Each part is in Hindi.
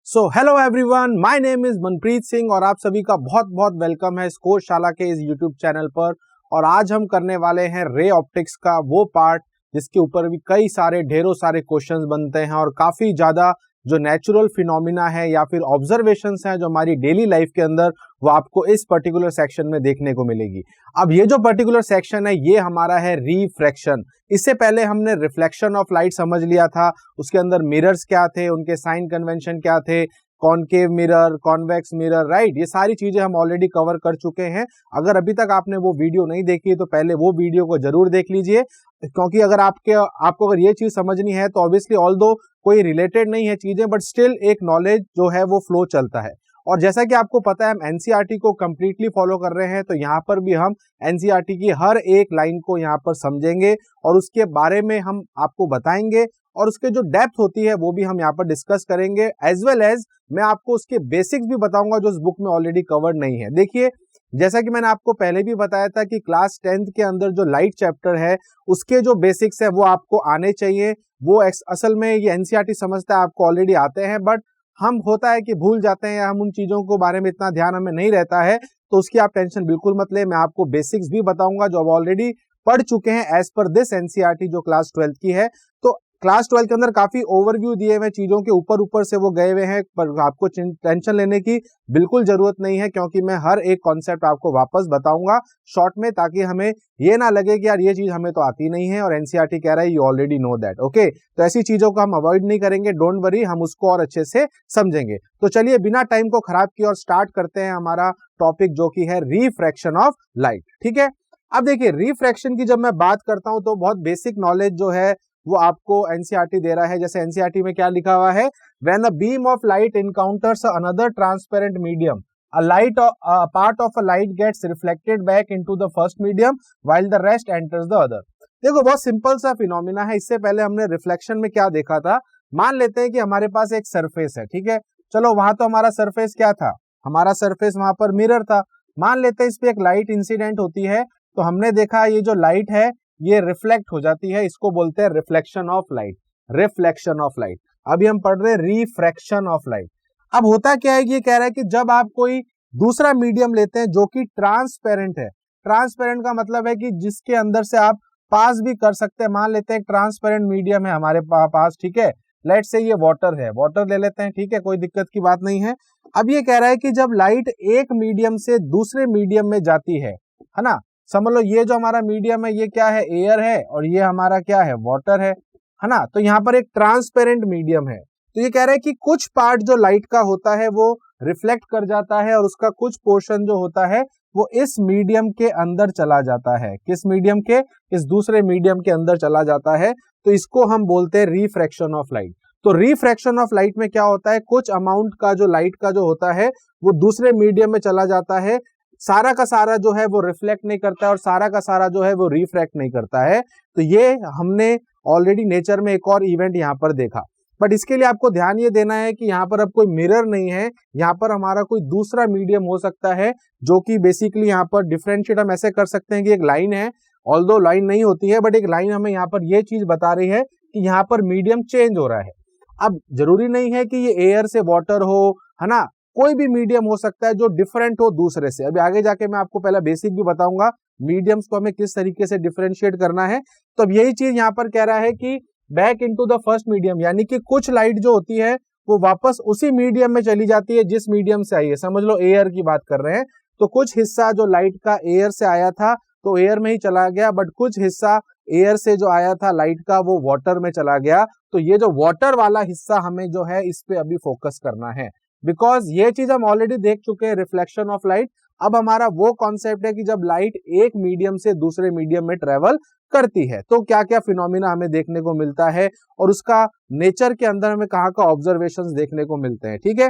So hello everyone, my name is Manpreet Singh और आप सभी का बहुत बहुत वेलकम है स्कोर शाला के इस यूट्यूब चैनल पर। और आज हम करने वाले हैं रे ऑप्टिक्स का वो पार्ट जिसके ऊपर भी कई सारे ढेरों सारे क्वेश्चंस बनते हैं और काफी ज्यादा जो नेचुरल फिनोमिना है या फिर ऑब्जर्वेशंस हैं जो हमारी डेली लाइफ के अंदर, वो आपको इस पर्टिकुलर सेक्शन में देखने को मिलेगी। अब ये जो पर्टिकुलर सेक्शन है ये हमारा है रिफ्रैक्शन। इससे पहले हमने रिफ्लेक्शन ऑफ लाइट समझ लिया था, उसके अंदर मिरर्स क्या थे, उनके साइन कन्वेंशन क्या थे, concave mirror, convex mirror, right, ये सारी चीजें हम ऑलरेडी कवर कर चुके हैं। अगर अभी तक आपने वो वीडियो नहीं देखी है तो पहले वो वीडियो को जरूर देख लीजिए, क्योंकि अगर आपको अगर ये चीज समझनी है तो ऑब्वियसली ऑल्दो कोई रिलेटेड नहीं है चीजें, बट स्टिल एक नॉलेज जो है वो फ्लो चलता है। और जैसा कि आपको पता है हम एनसीईआरटी को कंप्लीटली फॉलो कर रहे हैं, तो यहाँ पर भी हम एनसीईआरटी की हर एक लाइन को यहाँ पर समझेंगे और उसके बारे में हम आपको बताएंगे और उसके जो डेप्थ होती है वो भी हम यहाँ पर डिस्कस करेंगे, एज वेल एज मैं आपको उसके बेसिक्स भी बताऊंगा जो इस बुक में ऑलरेडी कवर्ड नहीं है। देखिए, जैसा कि मैंने आपको पहले भी बताया था कि क्लास 10th के अंदर जो लाइट चैप्टर है उसके जो बेसिक्स है वो आपको आने चाहिए। वो असल में ये एनसीईआरटी समझता है आपको ऑलरेडी आते हैं, बट हम होता है कि भूल जाते हैं या हम उन चीजों के बारे में इतना ध्यान हमें नहीं रहता है, तो उसकी आप टेंशन बिल्कुल मत ले। मैं आपको बेसिक्स भी बताऊंगा जो अब ऑलरेडी पढ़ चुके हैं एज पर दिस एनसीईआरटी जो क्लास 12th की है। तो क्लास 12 के अंदर काफी ओवरव्यू दिए हुए चीजों के ऊपर से वो गए हुए हैं, पर आपको टेंशन लेने की बिल्कुल जरूरत नहीं है, क्योंकि मैं हर एक कॉन्सेप्ट आपको वापस बताऊंगा शॉर्ट में, ताकि हमें ये ना लगे कि यार ये चीज हमें तो आती नहीं है और एनसीईआरटी कह रहा है you already know that. Okay, तो ऐसी चीजों को हम अवॉइड नहीं करेंगे, डोंट वरी, हम उसको और अच्छे से समझेंगे। तो चलिए बिना टाइम को खराब किए और स्टार्ट करते हैं हमारा टॉपिक जो कि है रिफ्रैक्शन ऑफ लाइट। ठीक है, अब देखिए रिफ्रैक्शन की जब मैं बात करता हूं तो बहुत बेसिक नॉलेज जो है वो आपको एनसीईआरटी दे रहा है। जैसे एनसीईआरटी में क्या लिखा हुआ है, when a beam of light encounters another transparent medium, a part of a light gets reflected back into the first medium while the rest enters the other। देखो बहुत सिंपल सा फिनोमिना है। इससे पहले हमने रिफ्लेक्शन में क्या देखा था, मान लेते हैं कि हमारे पास एक सरफेस है, ठीक है, चलो वहां तो हमारा सरफेस क्या था, हमारा सरफेस वहां पर मिरर था। मान लेते हैं इस पे एक लाइट इंसिडेंट होती है, तो हमने देखा ये जो लाइट है ये रिफ्लेक्ट हो जाती है, इसको बोलते हैं reflection of light. Reflection of light, अभी हम पढ़ रहे हैं रिफ्रैक्शन ऑफ लाइट। अब होता क्या है, ये कह रहा है कि जब आप कोई दूसरा मीडियम लेते हैं जो कि ट्रांसपेरेंट है, ट्रांसपेरेंट का मतलब है कि जिसके अंदर से आप पास भी कर सकते हैं। मान लेते हैं एक ट्रांसपेरेंट मीडियम है हमारे पास, ठीक है, लेट्स से ये वाटर है, वाटर ले लेते हैं, ठीक है, कोई दिक्कत की बात नहीं है। अब ये कह रहा है कि जब लाइट एक मीडियम से दूसरे मीडियम में जाती है ना, समझ लो ये जो हमारा मीडियम है ये क्या है, एयर है, और ये हमारा क्या है, वाटर है ना, तो यहाँ पर एक ट्रांसपेरेंट मीडियम है। तो ये कह रहा है कि कुछ पार्ट जो लाइट का होता है वो रिफ्लेक्ट कर जाता है और उसका कुछ पोर्शन जो होता है वो इस मीडियम के अंदर चला जाता है। किस मीडियम के, इस दूसरे मीडियम के अंदर चला जाता है, तो इसको हम बोलते हैं रिफ्रैक्शन ऑफ लाइट। तो रिफ्रैक्शन ऑफ लाइट में क्या होता है, कुछ अमाउंट का जो लाइट का जो होता है वो दूसरे मीडियम में चला जाता है, सारा का सारा जो है वो रिफ्लेक्ट नहीं करता है और सारा का सारा जो है वो रिफ्रैक्ट नहीं करता है। तो ये हमने ऑलरेडी नेचर में एक और इवेंट यहाँ पर देखा, बट इसके लिए आपको ध्यान ये देना है कि यहाँ पर अब कोई मिरर नहीं है, यहाँ पर हमारा कोई दूसरा मीडियम हो सकता है जो कि बेसिकली यहाँ पर डिफरेंशिएट हम ऐसे कर सकते हैं कि एक लाइन है, ऑल्दो लाइन नहीं होती है, बट एक लाइन हमें यहाँ पर ये चीज बता रही है कि यहाँ पर मीडियम चेंज हो रहा है। अब जरूरी नहीं है कि ये एयर से वाटर हो, है ना, कोई भी मीडियम हो सकता है जो डिफरेंट हो दूसरे से। अभी आगे जाके मैं आपको पहला बेसिक भी बताऊंगा मीडियम्स को हमें किस तरीके से डिफरेंशिएट करना है। तो अब यही चीज यहाँ पर कह रहा है कि back into the first medium, यानी कि कुछ लाइट जो होती है वो वापस उसी मीडियम में चली जाती है जिस मीडियम से आई है। समझ लो एयर की बात कर रहे हैं, तो कुछ हिस्सा जो लाइट का एयर से आया था तो एयर में ही चला गया, बट कुछ हिस्सा एयर से जो आया था लाइट का वो वाटर में चला गया। तो ये जो वाटर वाला हिस्सा हमें जो है इस पे अभी फोकस करना है, बिकॉज ये चीज हम ऑलरेडी देख चुके हैं, रिफ्लेक्शन ऑफ लाइट। अब हमारा वो कॉन्सेप्ट है कि जब लाइट एक मीडियम से दूसरे मीडियम में ट्रेवल करती है तो क्या क्या फिनोमिना हमें देखने को मिलता है और उसका नेचर के अंदर हमें कहाँ का ऑब्जर्वेशंस देखने को मिलते हैं। ठीक है,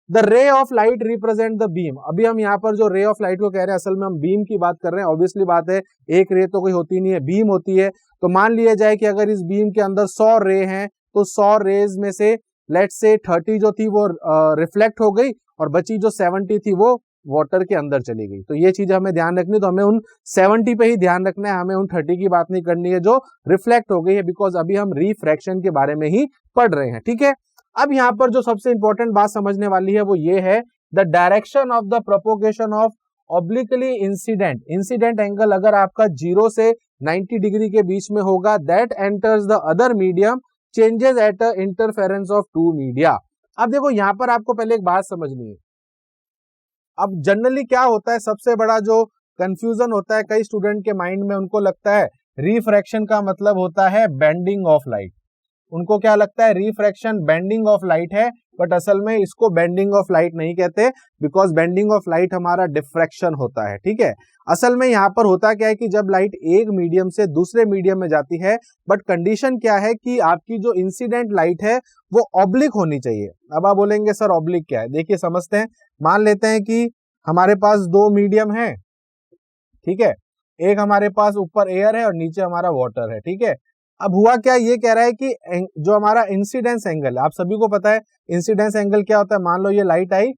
the ray of light represent the beam. अभी हम यहाँ पर जो रे ऑफ लाइट को कह रहे हैं, असल में हम बीम की बात कर रहे हैं। ऑब्वियसली बात है, एक रे तो कोई होती नहीं है, बीम होती है। तो मान लिया जाए कि अगर इस बीम के अंदर 100 रे हैं तो 100 रेज में से लेट्स से 30 जो थी वो रिफ्लेक्ट हो गई और बची जो 70 थी वो वाटर के अंदर चली गई। तो ये चीज हमें ध्यान रखनी, तो हमें उन 70 पे ही ध्यान रखना है, हमें उन 30 की बात नहीं करनी है जो रिफ्लेक्ट हो गई है, बिकॉज अभी हम रिफ्रैक्शन के बारे में ही पढ़ रहे हैं। ठीक है, अब यहाँ पर जो सबसे इंपॉर्टेंट बात समझने वाली है वो ये है, the direction of the propagation of obliquely incident angle अगर आपका 0 से 90 डिग्री के बीच में होगा, that enters the other medium changes at interference of two media. अब देखो यहाँ पर आपको पहले एक बात समझनी है। अब जनरली क्या होता है, सबसे बड़ा जो कंफ्यूजन होता है कई स्टूडेंट के माइंड में, उनको लगता है रिफ्रैक्शन का मतलब होता है बेंडिंग ऑफ लाइट। उनको क्या लगता है, रिफ्रैक्शन बेंडिंग ऑफ लाइट है, बट असल में इसको बेंडिंग ऑफ लाइट नहीं कहते, बिकॉज बेंडिंग ऑफ लाइट हमारा डिफ्रैक्शन होता है, ठीक है। असल में यहाँ पर होता क्या है कि जब लाइट एक मीडियम से दूसरे मीडियम में जाती है, बट कंडीशन क्या है कि आपकी जो इंसिडेंट लाइट है वो ऑब्लिक होनी चाहिए। अब आप बोलेंगे सर ऑब्लिक क्या है, देखिए समझते हैं। मान लेते हैं कि हमारे पास दो मीडियम है, ठीक है, एक हमारे पास ऊपर एयर है और नीचे हमारा वाटर है, ठीक है। अब हुआ क्या, ये कह रहा है कि जो हमारा इंसिडेंस एंगल, आप सभी को पता है इंसिडेंस एंगल क्या होता है। मान लो ये लाइट आई,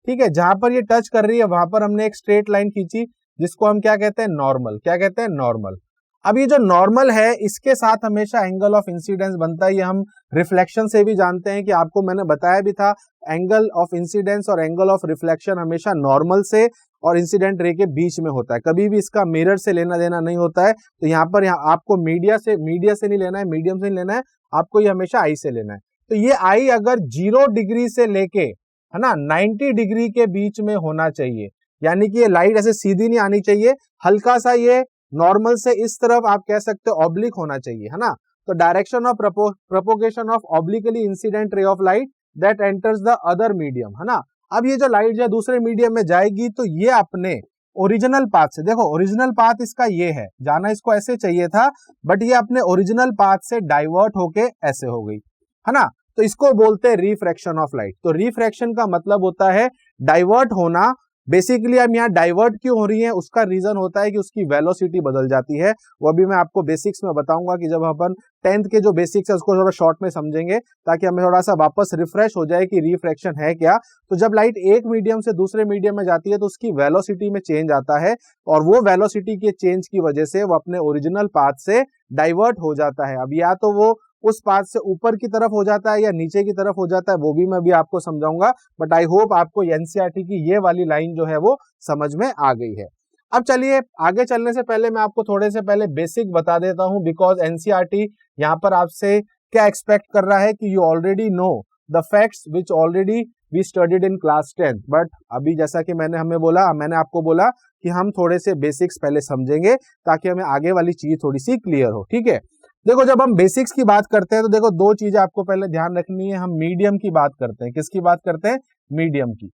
ठीक है, जहां पर ये टच कर रही है वहां पर हमने एक स्ट्रेट लाइन खींची, जिसको हम क्या कहते हैं, नॉर्मल। क्या कहते हैं, नॉर्मल। अब ये जो नॉर्मल है इसके साथ हमेशा एंगल ऑफ इंसिडेंस बनता है। ये हम रिफ्लेक्शन से भी जानते हैं कि आपको मैंने बताया भी था, एंगल ऑफ इंसिडेंस और एंगल ऑफ रिफ्लेक्शन हमेशा नॉर्मल से और इंसिडेंट रे के बीच में होता है, कभी भी इसका मिरर से लेना देना नहीं होता है। तो यहाँ पर आपको मीडिया से नहीं लेना है, मीडियम से नहीं लेना है, आपको ये हमेशा आई से लेना है। तो ये आई अगर 0 डिग्री से लेके, है ना, 90 डिग्री के बीच में होना चाहिए, यानी कि ये लाइट ऐसे सीधी नहीं आनी चाहिए, हल्का सा ये नॉर्मल से इस तरफ आप कह सकते हो ऑब्लिक होना चाहिए, है ना। तो direction of propagation of obliquely incident ray of light that enters the other medium, है ना। अब ये जो लाइट जो दूसरे मीडियम में जाएगी तो ये अपने ओरिजिनल पाथ से, देखो ओरिजिनल पाथ इसका ये है, जाना इसको ऐसे चाहिए था, बट ये अपने ओरिजिनल पाथ से डाइवर्ट होके ऐसे हो गई, है ना। तो इसको बोलते हैं रिफ्रैक्शन ऑफ लाइट। तो रिफ्रैक्शन का मतलब होता है डाइवर्ट होना। बेसिकली हम यहाँ डाइवर्ट क्यों हो रही है, उसका रीजन होता है कि उसकी वेलोसिटी बदल जाती है। वो भी मैं आपको बेसिक्स में बताऊंगा कि जब अपन 10th के जो बेसिक्स है उसको थोड़ा शॉर्ट में समझेंगे, ताकि हमें थोड़ा सा वापस रिफ्रेश हो जाए कि रिफ्रैक्शन है क्या। तो जब लाइट एक मीडियम से दूसरे मीडियम में जाती है तो उसकी वेलोसिटी में चेंज आता है, और वो वेलोसिटी के चेंज की वजह से वो अपने ओरिजिनल पाथ से डाइवर्ट हो जाता है। अब या तो वो उस पाथ से ऊपर की तरफ हो जाता है या नीचे की तरफ हो जाता है, वो भी मैं भी आपको समझाऊंगा, बट आई होप आपको एनसीईआरटी की ये वाली लाइन जो है वो समझ में आ गई है। अब चलिए आगे चलने से पहले मैं आपको थोड़े से पहले बेसिक बता देता हूं, बिकॉज एनसीईआरटी यहाँ पर आपसे क्या एक्सपेक्ट कर रहा है कि you already know the facts which already we studied in class 10, but अभी जैसा कि मैंने आपको बोला कि हम थोड़े से बेसिक्स पहले समझेंगे ताकि हमें आगे वाली चीज थोड़ी सी क्लियर हो, ठीक है। देखो जब हम बेसिक्स की बात करते हैं तो देखो दो चीजें आपको पहले ध्यान रखनी है। हम मीडियम की बात करते हैं, किसकी बात करते हैं, मीडियम की।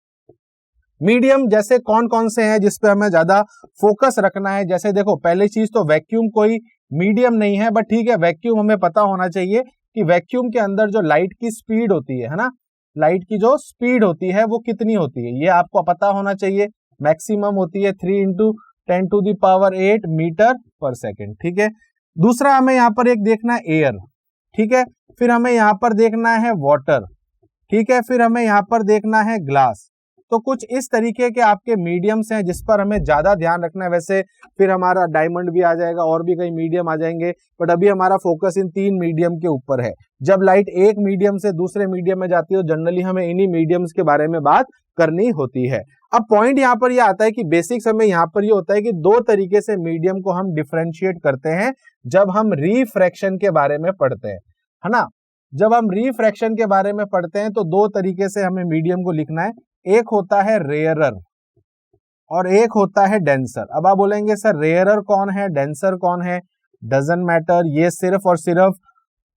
मीडियम जैसे कौन कौन से हैं जिसपे हमें ज्यादा फोकस रखना है। जैसे देखो पहली चीज तो वैक्यूम कोई मीडियम नहीं है, बट ठीक है वैक्यूम हमें पता होना चाहिए कि वैक्यूम के अंदर जो लाइट की स्पीड होती है ना, लाइट की जो स्पीड होती है वो कितनी होती है ये आपको पता होना चाहिए। मैक्सिमम होती है 3 × 10⁸ मीटर पर सेकेंड, ठीक है। दूसरा हमें यहाँ पर एक देखना है एयर, ठीक है। फिर हमें यहाँ पर देखना है वाटर, ठीक है। फिर हमें यहाँ पर देखना है ग्लास। तो कुछ इस तरीके के आपके मीडियम्स हैं जिस पर हमें ज्यादा ध्यान रखना है। वैसे फिर हमारा डायमंड भी आ जाएगा और भी कई मीडियम आ जाएंगे, बट अभी हमारा फोकस इन 3 मीडियम के ऊपर है। जब लाइट एक मीडियम से दूसरे मीडियम में जाती है तो जनरली हमें इन्हीं मीडियम्स के बारे में बात करनी होती है। अब पॉइंट यहाँ पर यह आता है कि बेसिक्स हमें यहाँ पर ये होता है कि दो तरीके से मीडियम को हम डिफरेंशिएट करते हैं जब हम रिफ्रैक्शन के बारे में पढ़ते हैं, है ना। जब हम रिफ्रैक्शन के बारे में पढ़ते हैं तो दो तरीके से हमें मीडियम को लिखना है। एक होता है रेयरर और एक होता है डेंसर। अब आप बोलेंगे सर रेयरर कौन है, डेंसर कौन है, डजंट मैटर। ये सिर्फ और सिर्फ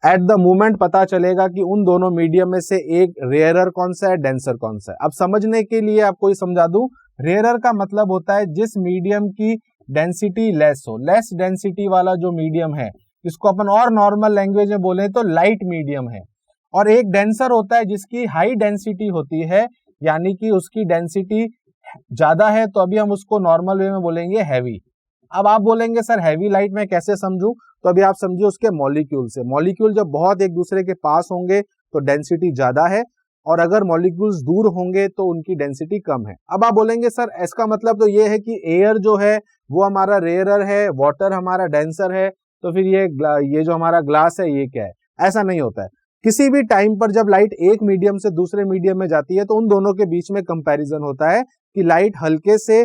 एट द मोमेंट पता चलेगा कि उन दोनों मीडियम में से एक रेयरर कौन सा है, डेंसर कौन सा है। अब समझने के लिए आपको ये समझा दूं, रेयरर का मतलब होता है जिस मीडियम की डेंसिटी लेस हो। लेस डेंसिटी वाला जो मीडियम है, इसको अपन और नॉर्मल लैंग्वेज में बोले तो लाइट मीडियम है। और एक डेंसर होता है जिसकी हाई डेंसिटी होती है, यानी कि उसकी डेंसिटी ज्यादा है, तो अभी हम उसको नॉर्मल वे में बोलेंगे हैवी। अब आप बोलेंगे सर हैवी लाइट में कैसे समझूं, तो अभी आप समझिए उसके मॉलिक्यूल से। मॉलिक्यूल जब बहुत एक दूसरे के पास होंगे तो डेंसिटी ज्यादा है, और अगर मॉलिक्यूल्स दूर होंगे तो उनकी डेंसिटी कम है। अब आप बोलेंगे सर इसका मतलब तो ये है कि एयर जो है वो हमारा रेयरर है, वाटर हमारा डेंसर है, तो फिर ये जो हमारा ग्लास है ये क्या है। ऐसा नहीं होता है, किसी भी टाइम पर जब लाइट एक मीडियम से दूसरे मीडियम में जाती है तो उन दोनों के बीच में कंपैरिजन होता है कि लाइट हल्के से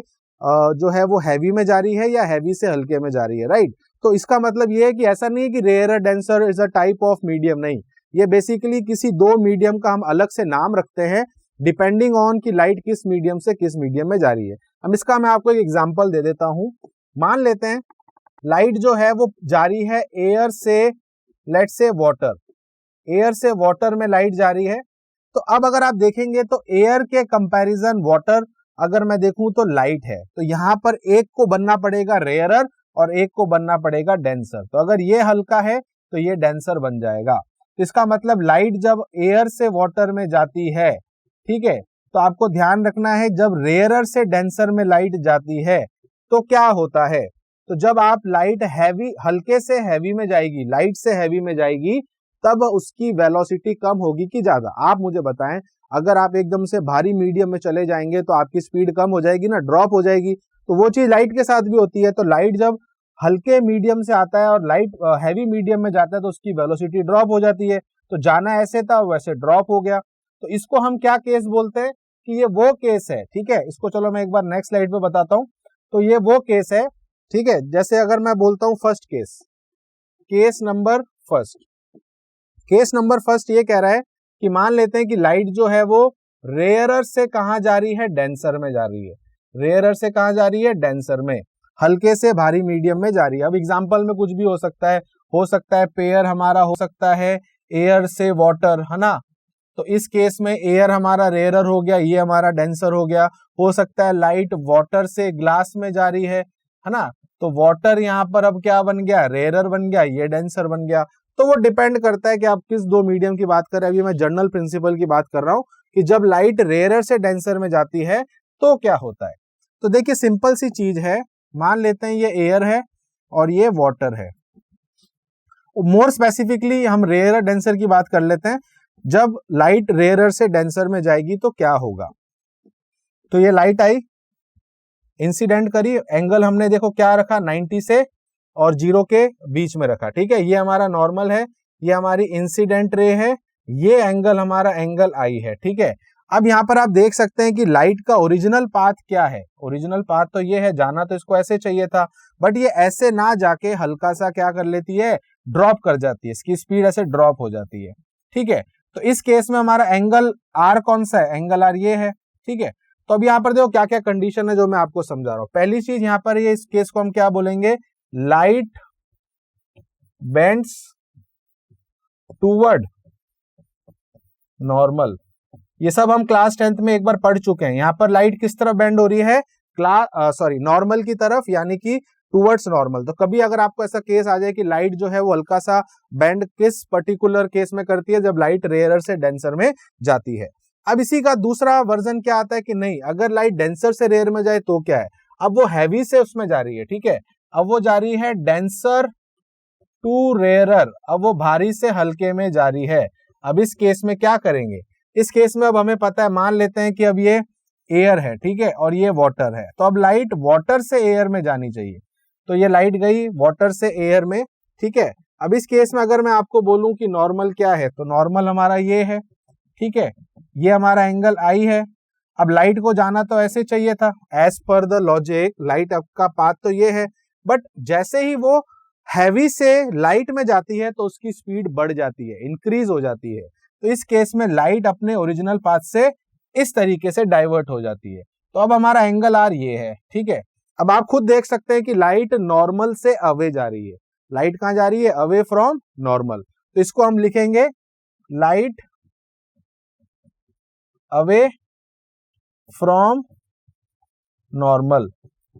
जो है वो हैवी में जा रही है या हैवी से हल्के में जा रही है, राइट। तो इसका मतलब ये है कि ऐसा नहीं है कि rare denser is a type of medium, नहीं, ये बेसिकली किसी दो मीडियम का हम अलग से नाम रखते हैं डिपेंडिंग ऑन कि लाइट किस मीडियम से किस मीडियम में जा रही है। अब इसका मैं आपको एक एग्जांपल दे देता हूं। मान लेते हैं लाइट जो है वो जा रही है एयर से, लेट्स से वाटर, एयर से वाटर में लाइट जा रही है। तो अब अगर आप देखेंगे तो एयर के कंपैरिजन वाटर अगर मैं देखूं तो लाइट है, तो यहां पर एक को बनना पड़ेगा रेयरर और एक को बनना पड़ेगा डेंसर। तो अगर ये हल्का है तो ये डेंसर बन जाएगा। तो इसका मतलब लाइट जब एयर से वाटर में जाती है, ठीक है, तो आपको ध्यान रखना है जब रेयरर से डेंसर में लाइट जाती है तो क्या होता है। तो जब आप लाइट हैवी, हल्के से हैवी में जाएगी, लाइट से हैवी में जाएगी, तब उसकी वेलोसिटी कम होगी कि ज्यादा। आप मुझे बताएं, अगर आप एकदम से भारी मीडियम में चले जाएंगे तो आपकी स्पीड कम हो जाएगी ना, ड्रॉप हो जाएगी। तो वो चीज लाइट के साथ भी होती है। तो लाइट जब हल्के मीडियम से आता है और लाइट हैवी मीडियम में जाता है तो उसकी वेलोसिटी ड्रॉप हो जाती है। तो जाना ऐसे था वैसे ड्रॉप हो गया। तो इसको हम क्या केस बोलते हैं कि ये वो केस है, ठीक है। इसको चलो मैं एक बार नेक्स्ट स्लाइड पे बताता हूं। तो ये वो केस है, ठीक है। जैसे अगर मैं बोलता हूं first case, case number first, case number first ये कह रहा है कि मान लेते हैं कि लाइट जो है वो रेयरर से कहां जा रही है, डेंसर में जा रही है। रेयरर से कहां जा रही है, डेंसर में, हल्के से भारी मीडियम में जा रही है। अब एग्जांपल में कुछ भी हो सकता है पेयर हमारा हो सकता है एयर से वाटर, है ना। तो इस केस में एयर हमारा रेयरर हो गया, ये हमारा डेंसर हो गया। हो सकता है लाइट वाटर से ग्लास में जा रही है ना, तो वाटर यहाँ पर अब क्या बन गया, रेयरर बन गया, ये डेंसर बन गया। तो वो डिपेंड करता है कि आप किस दो मीडियम की बात कर रहे हैं। अभी मैं जनरल प्रिंसिपल की बात कर रहा हूं कि जब लाइट रेयरर से डेंसर में जाती है तो क्या होता है। तो देखिए सिंपल सी चीज है, मान लेते हैं ये एयर है और ये वाटर है। मोर स्पेसिफिकली हम रेयरर डेंसर की बात कर लेते हैं। जब लाइट रेयरर से डेंसर में जाएगी तो क्या होगा। तो ये लाइट आई, इंसिडेंट करी, एंगल हमने देखो क्या रखा, 90 से और 0 के बीच में रखा, ठीक है। ये हमारा नॉर्मल है, ये हमारी इंसिडेंट रे है, ये एंगल हमारा एंगल आई है, ठीक है। अब यहां पर आप देख सकते हैं कि लाइट का ओरिजिनल पाथ क्या है। ओरिजिनल पाथ तो ये है, जाना तो इसको ऐसे चाहिए था, बट ये ऐसे ना जाके हल्का सा क्या कर लेती है, ड्रॉप कर जाती है, इसकी स्पीड ऐसे ड्रॉप हो जाती है, ठीक है। तो इस केस में हमारा एंगल आर कौन सा है, एंगल आर ये है, ठीक है। तो अब यहाँ पर देखो क्या क्या कंडीशन है जो मैं आपको समझा रहा हूं। पहली चीज यहाँ पर ये, इस केस को हम क्या बोलेंगे, लाइट बेंड्स टूवर्ड नॉर्मल। ये सब हम क्लास 10th में एक बार पढ़ चुके हैं। यहाँ पर लाइट किस तरफ बेंड हो रही है, नॉर्मल की तरफ, यानी कि टूवर्ड्स नॉर्मल। तो कभी अगर आपको ऐसा केस आ जाए कि लाइट जो है वो हल्का सा बेंड किस पर्टिकुलर केस में करती है, जब लाइट रेयरर से डेंसर में जाती है। अब इसी का दूसरा वर्जन क्या आता है कि नहीं, अगर लाइट डेंसर से रेयर में जाए तो क्या है, अब वो हैवी से उसमें जा रही है, ठीक है। अब वो जा रही है डेंसर टू रेयरर, अब वो भारी से हल्के में जा रही है। अब इस केस में क्या करेंगे, इस केस में अब हमें पता है, मान लेते हैं कि अब ये एयर है, ठीक है, और ये वाटर है। तो अब लाइट वाटर से एयर में जानी चाहिए, तो ये लाइट गई वाटर से एयर में, ठीक है। अब इस केस में अगर मैं आपको बोलूं कि नॉर्मल क्या है, तो नॉर्मल हमारा ये है, ठीक है, ये हमारा एंगल आई है। अब लाइट को जाना तो ऐसे चाहिए था, as per the logic light का पाथ तो ये है, बट जैसे ही वो हैवी से लाइट में जाती है तो उसकी स्पीड बढ़ जाती है, इंक्रीज हो जाती है। तो इस केस में लाइट अपने ओरिजिनल पाथ से इस तरीके से डाइवर्ट हो जाती है। तो अब हमारा एंगल आर ये है, ठीक है। अब आप खुद देख सकते हैं कि लाइट नॉर्मल से अवे जा रही है। लाइट कहां जा रही है, अवे फ्रॉम नॉर्मल। तो इसको हम लिखेंगे लाइट अवे फ्रॉम नॉर्मल।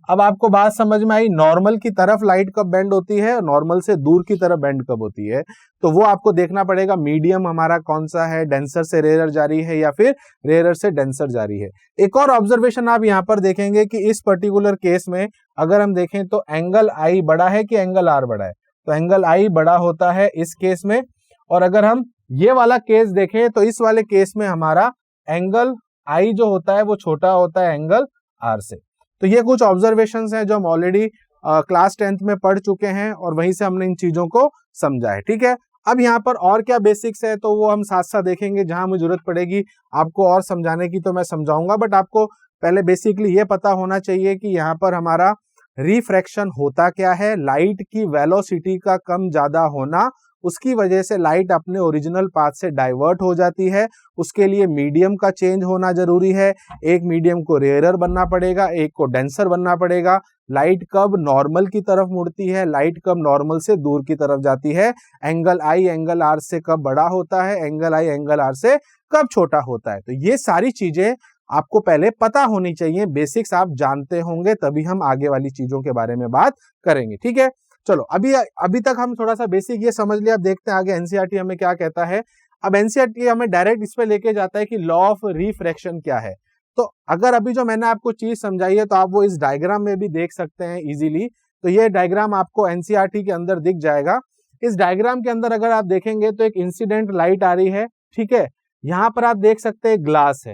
अब आपको बात समझ में आई, नॉर्मल की तरफ लाइट कब बेंड होती है, नॉर्मल से दूर की तरफ बेंड कब होती है। तो वो आपको देखना पड़ेगा, मीडियम हमारा कौन सा है, डेंसर से रेयरर जा रही है या फिर रेयरर से डेंसर जा रही है। एक और ऑब्जर्वेशन आप यहाँ पर देखेंगे कि इस पर्टिकुलर केस में अगर हम देखें तो एंगल आई बड़ा है कि एंगल आर बड़ा है, तो एंगल आई बड़ा होता है इस केस में। और अगर हम ये वाला केस देखें तो इस वाले केस में हमारा एंगल आई जो होता है वो छोटा होता है एंगल आर से। तो ये कुछ ऑब्जर्वेशंस हैं जो हम ऑलरेडी क्लास 10th में पढ़ चुके हैं और वहीं से हमने इन चीजों को समझा है, ठीक है। अब यहाँ पर और क्या बेसिक्स है तो वो हम साथ साथ देखेंगे, जहां मुझे जरूरत पड़ेगी आपको और समझाने की तो मैं समझाऊंगा, बट आपको पहले बेसिकली ये पता होना चाहिए कि यहाँ पर हमारा रिफ्रैक्शन होता क्या है। लाइट की वेलोसिटी का कम ज्यादा होना, उसकी वजह से लाइट अपने ओरिजिनल पाथ से डाइवर्ट हो जाती है। उसके लिए मीडियम का चेंज होना जरूरी है। एक मीडियम को रेयरर बनना पड़ेगा, एक को डेंसर बनना पड़ेगा। लाइट कब नॉर्मल की तरफ मुड़ती है, लाइट कब नॉर्मल से दूर की तरफ जाती है, एंगल आई एंगल आर से कब बड़ा होता है, एंगल आई एंगल आर से कब छोटा होता है। तो ये सारी चीजें आपको पहले पता होनी चाहिए, बेसिक्स आप जानते होंगे, तभी हम आगे वाली चीजों के बारे में बात करेंगे। ठीक है, चलो अभी तक हम थोड़ा सा बेसिक ये समझ लिया। अब देखते हैं आगे एनसीईआरटी हमें क्या कहता है। अब एनसीईआरटी हमें डायरेक्ट इस पे लेके जाता है कि लॉ ऑफ रिफ्रैक्शन क्या है। तो अगर अभी जो मैंने आपको चीज समझाई है तो आप वो इस डायग्राम में भी देख सकते हैं इजीली। तो ये डायग्राम आपको एनसीईआरटी के अंदर दिख जाएगा। इस डायग्राम के अंदर अगर आप देखेंगे तो एक इंसिडेंट लाइट आ रही है, ठीक है। यहाँ पर आप देख सकते हैं ग्लास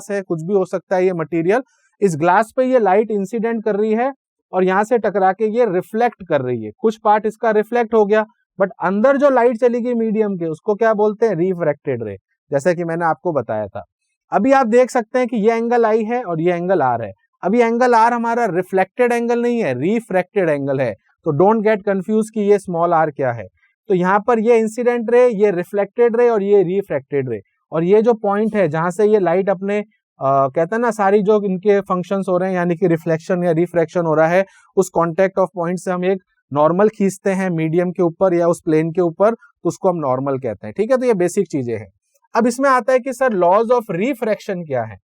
है, कुछ भी हो सकता है ये मटेरियल। इस ग्लास पे ये लाइट इंसिडेंट कर रही है और यहां से टकरा के ये रिफ्लेक्ट कर रही है। कुछ पार्ट इसका रिफ्लेक्ट हो गया, बट अंदर जो लाइट चली गई मीडियम के, उसको क्या बोलते हैं, रिफ्रैक्टेड रे, जैसे कि मैंने आपको बताया था। अभी आप देख सकते हैं कि ये एंगल आई है और ये एंगल आर है। अभी एंगल आर हमारा रिफ्लेक्टेड एंगल नहीं है, रिफ्रैक्टेड एंगल है। तो डोंट गेट कंफ्यूज कि ये स्मॉल आर क्या है। तो यहाँ पर ये इंसिडेंट रे, ये रिफ्लेक्टेड रे और ये रिफ्रैक्टेड रे, और ये जो पॉइंट है जहां से ये लाइट अपने कहते हैं ना सारी जो इनके फंक्शंस हो रहे हैं, यानी कि रिफ्लेक्शन या रिफ्रैक्शन हो रहा है, उस कॉन्टेक्ट ऑफ पॉइंट से हम एक नॉर्मल खींचते हैं मीडियम के ऊपर या उस प्लेन के ऊपर, तो उसको हम नॉर्मल कहते हैं। ठीक है, तो ये बेसिक चीजें हैं। अब इसमें आता है कि सर लॉज ऑफ रिफ्रैक्शन क्या है।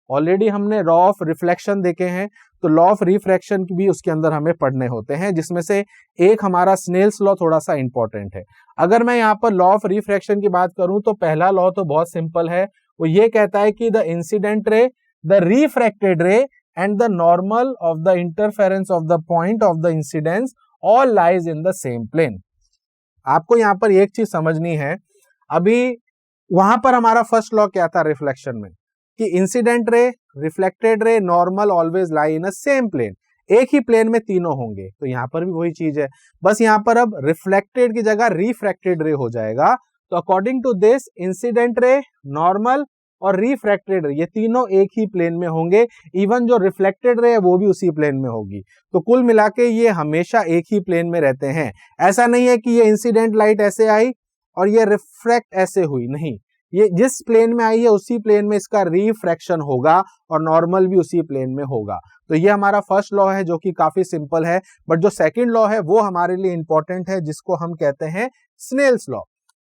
ऑलरेडी हमने लॉ ऑफ रिफ्लेक्शन देखे हैं, तो लॉ ऑफ रिफ्रैक्शन भी उसके अंदर हमें पढ़ने होते हैं, जिसमें से एक हमारा स्नेल्स लॉ थोड़ा सा इंपॉर्टेंट है। अगर मैं यहाँ पर लॉ ऑफ रिफ्रैक्शन की बात करूं तो पहला लॉ तो बहुत सिंपल है, वो ये कहता है कि the incident ray, the refracted ray and the normal of the interference of the point of the incidence all lies in the same plane. आपको यहाँ पर एक चीज समझनी है। अभी वहां पर हमारा फर्स्ट लॉ क्या था रिफ्लेक्शन में, कि incident ray, reflected ray, normal always lie in a same plane, एक ही प्लेन में तीनों होंगे। तो यहाँ पर भी वही चीज है, बस यहाँ पर अब रिफ्लेक्टेड की जगह रिफ्रैक्टेड रे हो जाएगा। तो according to this incident ray, normal और रिफ्रैक्टेड रे, ये तीनों एक ही प्लेन में होंगे। इवन जो रिफ्लेक्टेड रे है वो भी उसी प्लेन में होगी। तो कुल मिला के ये हमेशा एक ही प्लेन में रहते हैं। ऐसा नहीं है कि ये इंसिडेंट लाइट ऐसे आई और ये रिफ्रैक्ट ऐसे हुई, नहीं, ये जिस प्लेन में आई है उसी प्लेन में इसका रिफ्रैक्शन होगा और नॉर्मल भी उसी प्लेन में होगा। तो ये हमारा फर्स्ट लॉ है जो कि काफी सिंपल है, बट जो सेकंड लॉ है वो हमारे लिए इंपॉर्टेंट है, जिसको हम कहते हैं Snell's law.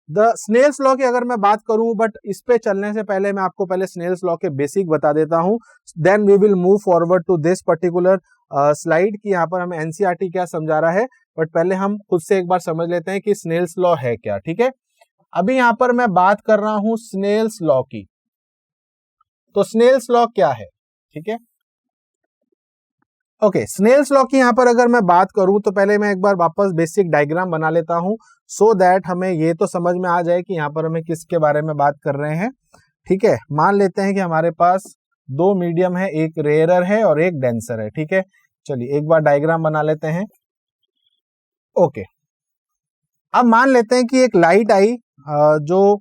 The Snell's law की अगर मैं बात करूं, बट इस पे चलने से पहले मैं आपको पहले स्नेल्स लॉ के बेसिक बता देता हूं, then we will move forward to this particular slide कि यहाँ पर हमें एनसीईआरटी क्या समझा रहा है। बट पहले हम खुद से एक बार समझ लेते हैं कि स्नेल्स लॉ है क्या। ठीक है, अभी यहां पर मैं बात कर रहा हूं स्नेल्स लॉ की। तो स्नेल्स लॉ क्या है, ठीक है, ओके। स्नेल्स लॉ की यहां पर अगर मैं बात करूं तो पहले मैं एक बार वापस बेसिक डायग्राम बना लेता हूं, सो दैट हमें ये तो समझ में आ जाए कि यहां पर हमें किसके बारे में बात कर रहे हैं। ठीक है, मान लेते हैं कि हमारे पास दो मीडियम है, एक रेयरर है और एक डेंसर है। ठीक है, चलिए एक बार डायग्राम बना लेते हैं। ओके, अब मान लेते हैं कि एक लाइट आई जो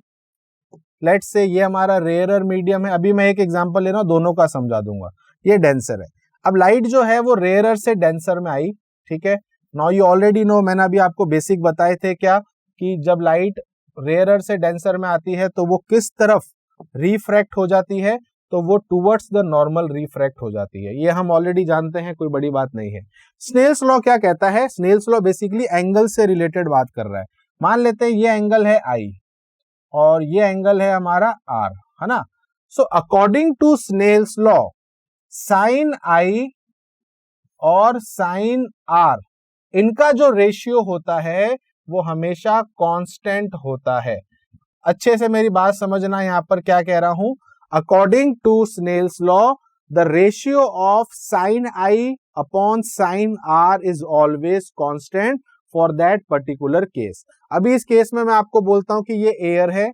लेट से ये हमारा रेयरर मीडियम है। अभी मैं एक एग्जांपल ले रहा हूं, दोनों का समझा दूंगा। ये डेंसर है। अब लाइट जो है वो रेयरर से डेंसर में आई। ठीक है, नाउ यू ऑलरेडी नो, मैंने अभी आपको बेसिक बताए थे क्या, कि जब लाइट रेयरर से डेंसर में आती है तो वो किस तरफ रिफ्रैक्ट हो जाती है, तो वो टुवर्ड्स द नॉर्मल रिफ्रैक्ट हो जाती है। ये हम ऑलरेडी जानते हैं, कोई बड़ी बात नहीं है। स्नेल्स लॉ क्या कहता है, स्नेल्स लॉ बेसिकली एंगल से रिलेटेड बात कर रहा है। मान लेते हैं ये एंगल है आई और ये एंगल है हमारा आर, है ना। So according to Snell's law, sine I और साइन आर, इनका जो रेशियो होता है वो हमेशा कांस्टेंट होता है। अच्छे से मेरी बात समझना, यहां पर क्या कह रहा हूं, according to Snell's law the ratio of sine I upon sine r is always constant for that particular case. अभी इस केस में मैं आपको बोलता हूं कि ये एयर है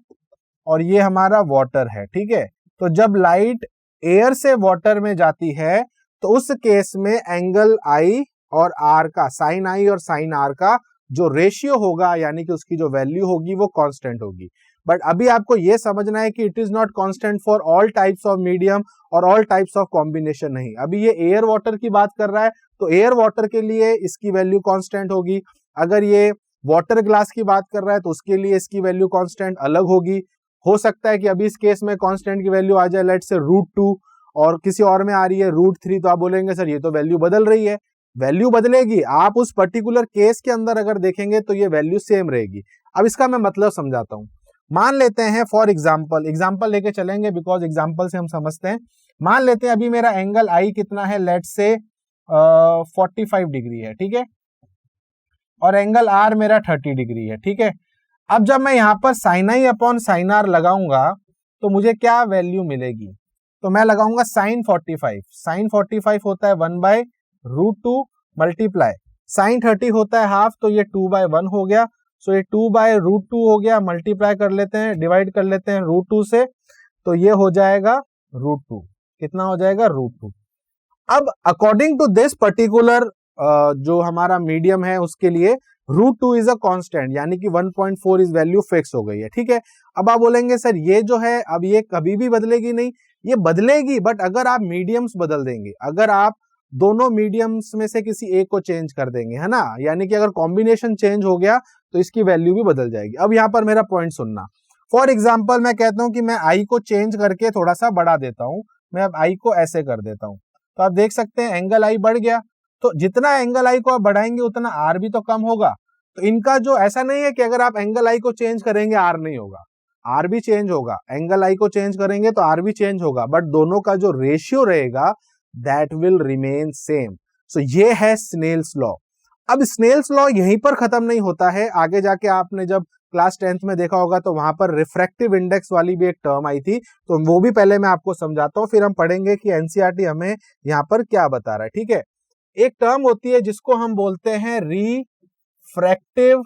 और ये हमारा वाटर है। ठीक है, तो जब लाइट एयर से वाटर में जाती है तो उस केस में एंगल आई और आर का, साइन आई और साइन आर का जो रेशियो होगा यानी कि उसकी जो वैल्यू होगी वो कांस्टेंट होगी। बट अभी आपको ये समझना है कि it is not constant for all types of medium और ऑल टाइप्स ऑफ कॉम्बिनेशन नहीं। अभी ये एयर वाटर की बात कर रहा है तो एयर वाटर के लिए इसकी वैल्यू कांस्टेंट होगी। अगर ये वाटर ग्लास की बात कर रहा है तो उसके लिए इसकी वैल्यू कांस्टेंट अलग होगी। हो सकता है कि अभी इस केस में कांस्टेंट की वैल्यू आ जाए लेट से √2 और किसी और में आ रही है √3, तो आप बोलेंगे सर ये तो वैल्यू बदल रही है। वैल्यू बदलेगी, आप उस पर्टिकुलर केस के अंदर अगर देखेंगे तो ये वैल्यू सेम रहेगी। अब इसका मैं मतलब समझाता हूं। मान लेते हैं फॉर एग्जांपल लेके चलेंगे बिकॉज एग्जांपल से हम समझते हैं। मान लेते हैं अभी मेरा एंगल आई कितना है, लेट से 45 डिग्री है, ठीक है, और एंगल आर मेरा 30 डिग्री है, ठीक है। अब जब मैं यहाँ पर sin i upon sin r लगाऊंगा तो मुझे क्या वैल्यू मिलेगी, तो मैं लगाऊंगा sin 45 होता है 1/√2 मल्टीप्लाई sin 30 होता है हाफ, तो ये 2/1 हो गया। सो ये 2/√2 हो गया, मल्टीप्लाई कर लेते हैं, डिवाइड कर लेते हैं √2 से, तो ये हो जाएगा √2। कितना हो जाएगा, √2। अब अकॉर्डिंग टू दिस पर्टिकुलर जो हमारा मीडियम है उसके लिए √2 इज अ कांस्टेंट, यानी कि 1.4 इस वैल्यू फिक्स हो गई है, ठीक है। अब आप बोलेंगे सर ये जो है अब ये कभी भी बदलेगी नहीं, ये बदलेगी बट अगर आप मीडियम्स बदल देंगे, अगर आप दोनों मीडियम्स में से किसी एक को चेंज कर देंगे, है ना, यानी कि अगर कॉम्बिनेशन चेंज हो गया तो इसकी वैल्यू भी बदल जाएगी। अब यहाँ पर मेरा पॉइंट सुनना। फॉर एग्जाम्पल मैं कहता हूं कि मैं आई को चेंज करके थोड़ा सा बढ़ा देता हूं, मैं अब आई को ऐसे कर देता हूं, तो आप देख सकते हैं एंगल आई बढ़ गया। तो जितना एंगल आई को आप बढ़ाएंगे उतना आर भी तो कम होगा। तो इनका जो ऐसा नहीं है कि अगर आप एंगल आई को चेंज करेंगे आर नहीं होगा, आर भी चेंज होगा। एंगल आई को चेंज करेंगे तो आर भी चेंज होगा, बट दोनों का जो रेशियो रहेगा दैट विल रिमेन सेम। सो ये है स्नेल्स लॉ। अब स्नेल्स लॉ यहीं पर खत्म नहीं होता है, आगे जाके आपने जब क्लास 10th में देखा होगा तो वहां पर रिफ्रैक्टिव इंडेक्स वाली भी एक टर्म आई थी, तो वो भी पहले मैं आपको समझाता हूं, फिर हम पढ़ेंगे कि एनसीईआरटी हमें यहाँ पर क्या बता रहा है, ठीक है। एक टर्म होती है जिसको हम बोलते हैं refractive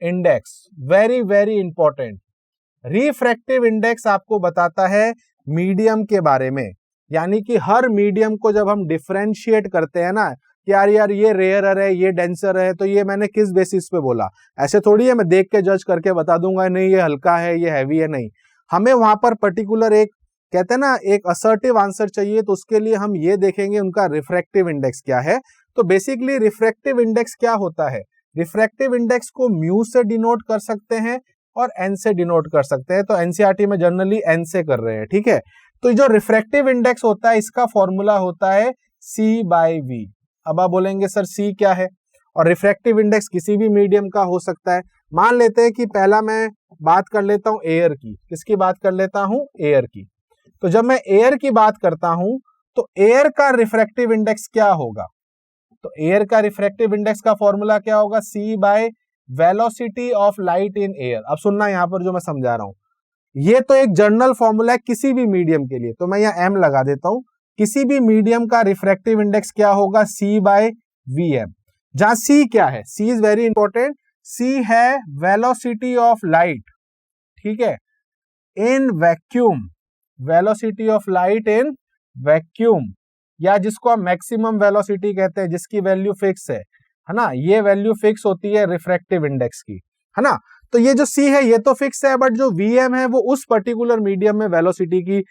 index, very very important. Refractive index आपको बताता है मीडियम के बारे में, यानी कि हर मीडियम को जब हम डिफरेंशिएट करते हैं ना कि यार ये रेयरर है ये डेंसर है, तो ये मैंने किस बेसिस पे बोला, ऐसे थोड़ी है मैं देख के जज करके बता दूंगा नहीं ये हल्का है ये हैवी है, नहीं। हमें वहां पर पर्टिकुलर एक कहते हैं ना एक असर्टिव आंसर चाहिए, तो उसके लिए हम ये देखेंगे उनका रिफ्रैक्टिव इंडेक्स क्या है। तो बेसिकली रिफ्रैक्टिव इंडेक्स क्या होता है, रिफ्रैक्टिव इंडेक्स को म्यू से डिनोट कर सकते हैं और एन से डिनोट कर सकते हैं, तो एनसीईआरटी में जनरली एन से कर रहे हैं, ठीक है। तो जो रिफ्रैक्टिव इंडेक्स होता है इसका फॉर्मूला होता है C/V। अब आप बोलेंगे सर C क्या है, और रिफ्रैक्टिव इंडेक्स किसी भी मीडियम का हो सकता है। मान लेते हैं कि पहला मैं बात कर लेता हूं एयर की, किसकी बात कर लेता हूं, एयर की। तो जब मैं एयर की बात करता हूं तो एयर का रिफ्रैक्टिव इंडेक्स क्या होगा, तो एयर का रिफ्रैक्टिव इंडेक्स का फॉर्मूला क्या होगा, C/वेलोसिटी ऑफ लाइट इन एयर। अब सुनना यहां पर जो मैं समझा रहा हूं, ये तो एक जनरल फॉर्मूला है किसी भी मीडियम के लिए, तो मैं यहाँ m लगा देता हूं। किसी भी मीडियम का रिफ्रैक्टिव इंडेक्स क्या होगा, C/Vm। जहां C क्या है, C is very important, C है वेलोसिटी ऑफ लाइट, ठीक है, in vacuum, velocity of light in vacuum, या जिसको हम मैक्सिमम वेलोसिटी कहते हैं, जिसकी वैल्यू फिक्स है ना, ये वैल्यू फिक्स होती है रिफ्रैक्टिव इंडेक्स की, है ना। तो ये जो C है ये तो फिक्स है, बट जो Vm है वो उस पर्टिकुलर मीडियम में वेलोसिटी की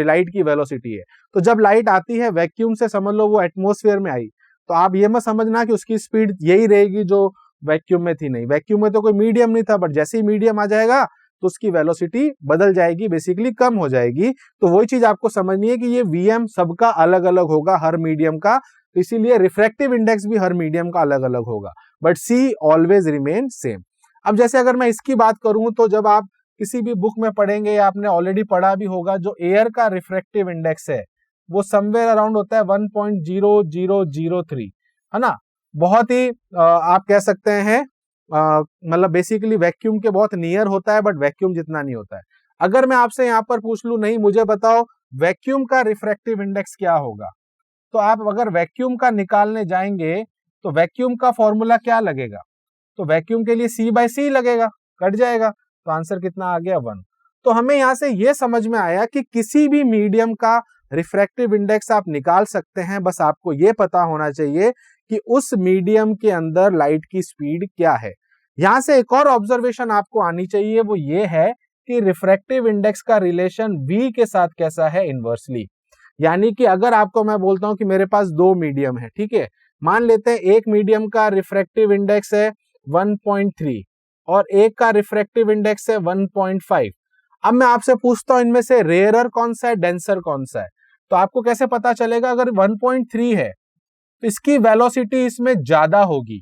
लाइट की वेलोसिटी है। तो जब लाइट आती है वैक्यूम से, समझ लो वो एटमॉस्फेयर में आई, तो आप ये मत समझना कि उसकी स्पीड यही रहेगी जो वैक्यूम में थी, नहीं, वैक्यूम में तो कोई मीडियम नहीं था, बट जैसे ही मीडियम आ जाएगा तो उसकी वेलोसिटी बदल जाएगी, बेसिकली कम हो जाएगी। तो वही चीज आपको समझनी है कि ये Vm सबका अलग अलग होगा हर मीडियम का, तो इसीलिए रिफ्रैक्टिव इंडेक्स भी हर मीडियम का अलग अलग होगा, but C always remain same. अब जैसे अगर मैं इसकी बात करूं तो जब आप किसी भी बुक में पढ़ेंगे या आपने ऑलरेडी पढ़ा भी होगा, जो एयर का रिफ्रैक्टिव इंडेक्स है वो समवेयर अराउंड होता है 1.0003, है ना। बहुत ही आप कह सकते हैं मतलब बेसिकली वैक्यूम के बहुत नियर होता है, बट वैक्यूम जितना नहीं होता है। अगर मैं आपसे यहाँ पर पूछ लूं, नहीं मुझे बताओ वैक्यूम का रिफ्रैक्टिव इंडेक्स क्या होगा, तो आप अगर वैक्यूम का निकालने जाएंगे तो वैक्यूम का फॉर्मूला क्या लगेगा, तो वैक्यूम के लिए C/C लगेगा, कट जाएगा, तो आंसर कितना आ गया, 1। तो हमें यहां से ये समझ में आया कि किसी भी मीडियम का रिफ्रैक्टिव इंडेक्स आप निकाल सकते हैं, बस आपको ये पता होना चाहिए कि उस मीडियम के अंदर लाइट की स्पीड क्या है। यहां से एक और ऑब्जर्वेशन आपको आनी चाहिए, वो ये है कि रिफ्रैक्टिव इंडेक्स का रिलेशन V के साथ कैसा है, इनवर्सली। यानी कि अगर आपको मैं बोलता हूं कि मेरे पास दो मीडियम है, ठीक है, मान लेते हैं एक मीडियम का रिफ्रैक्टिव इंडेक्स है 1.3 और एक का रिफ्रैक्टिव इंडेक्स है 1.5। अब मैं आपसे पूछता हूं इनमें से रेयरर कौन सा है, डेंसर कौन सा है, तो आपको कैसे पता चलेगा? अगर 1.3 है तो इसकी वेलोसिटी इसमें ज्यादा होगी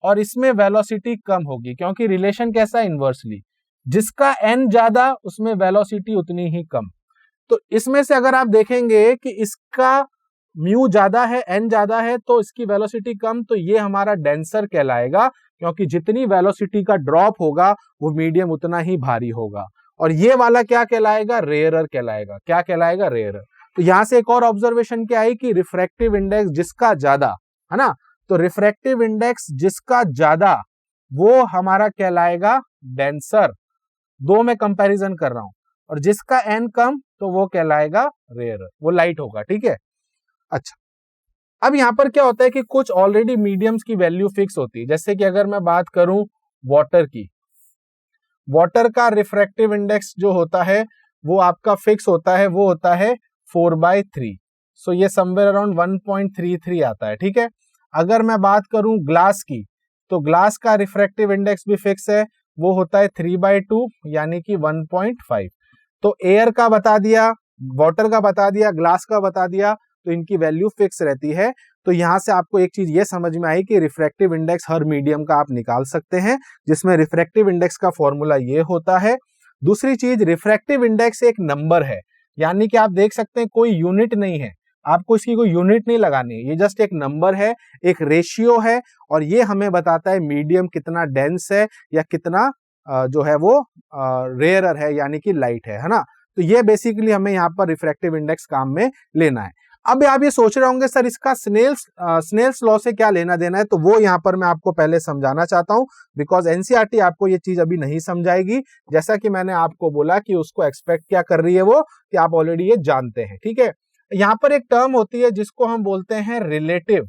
और इसमें वेलोसिटी कम होगी, क्योंकि रिलेशन कैसा है, इनवर्सली। जिसका n ज्यादा उसमें वेलोसिटी उतनी ही कम। तो इसमें से अगर आप देखेंगे कि इसका म्यू ज्यादा है, n ज्यादा है, तो इसकी वेलोसिटी कम, तो ये हमारा डेंसर कहलाएगा, क्योंकि जितनी वेलोसिटी का ड्रॉप होगा वो मीडियम उतना ही भारी होगा। और ये वाला क्या कहलाएगा, रेयरर कहलाएगा। क्या कहलाएगा, रेयरर। तो यहां से एक और ऑब्जर्वेशन क्या है कि रिफ्रैक्टिव इंडेक्स जिसका ज्यादा है ना, तो रिफ्रैक्टिव इंडेक्स जिसका ज्यादा वो हमारा कहलाएगा डेंसर। दो में कंपैरिजन कर रहा हूं, और जिसका n कम तो वो कहलाएगा रेयरर, वो लाइट होगा, ठीक है। अच्छा, अब यहां पर क्या होता है कि कुछ ऑलरेडी मीडियम्स की वैल्यू फिक्स होती है। जैसे कि अगर मैं बात करूं वाटर की, वाटर का रिफ्रैक्टिव इंडेक्स जो होता है वो आपका फिक्स होता है, वो होता है 4/3। सो ये समवेयर अराउंड 1.33 आता है, ठीक है। अगर मैं बात करूं ग्लास की, तो ग्लास का रिफ्रैक्टिव इंडेक्स भी फिक्स है, वो होता है 3/2 यानी कि 1.5। तो एयर का बता दिया, वाटर का बता दिया, ग्लास का बता दिया, तो इनकी वैल्यू फिक्स रहती है। तो यहां से आपको एक चीज ये समझ में आई कि रिफ्रैक्टिव इंडेक्स हर मीडियम का आप निकाल सकते हैं, जिसमें रिफ्रैक्टिव इंडेक्स का फॉर्मूला ये होता है। दूसरी चीज, रिफ्रैक्टिव इंडेक्स एक नंबर है, यानी कि आप देख सकते हैं कोई यूनिट नहीं है, आपको इसकी कोई यूनिट नहीं लगानी है, ये जस्ट एक नंबर है, एक रेशियो है, और ये हमें बताता है मीडियम कितना डेंस है या कितना जो है वो रेयरर है, यानी कि लाइट है ना। तो ये बेसिकली हमें यहाँ पर रिफ्रैक्टिव इंडेक्स काम में लेना है। अब आप ये सोच रहे होंगे सर इसका स्नेल्स लॉ से क्या लेना देना है, तो वो यहाँ पर मैं आपको पहले समझाना चाहता हूं, बिकॉज एनसीईआरटी आपको ये चीज अभी नहीं समझाएगी। जैसा कि मैंने आपको बोला कि उसको एक्सपेक्ट क्या कर रही है वो, कि आप ऑलरेडी ये जानते हैं, ठीक है। यहाँ पर एक टर्म होती है जिसको हम बोलते हैं रिलेटिव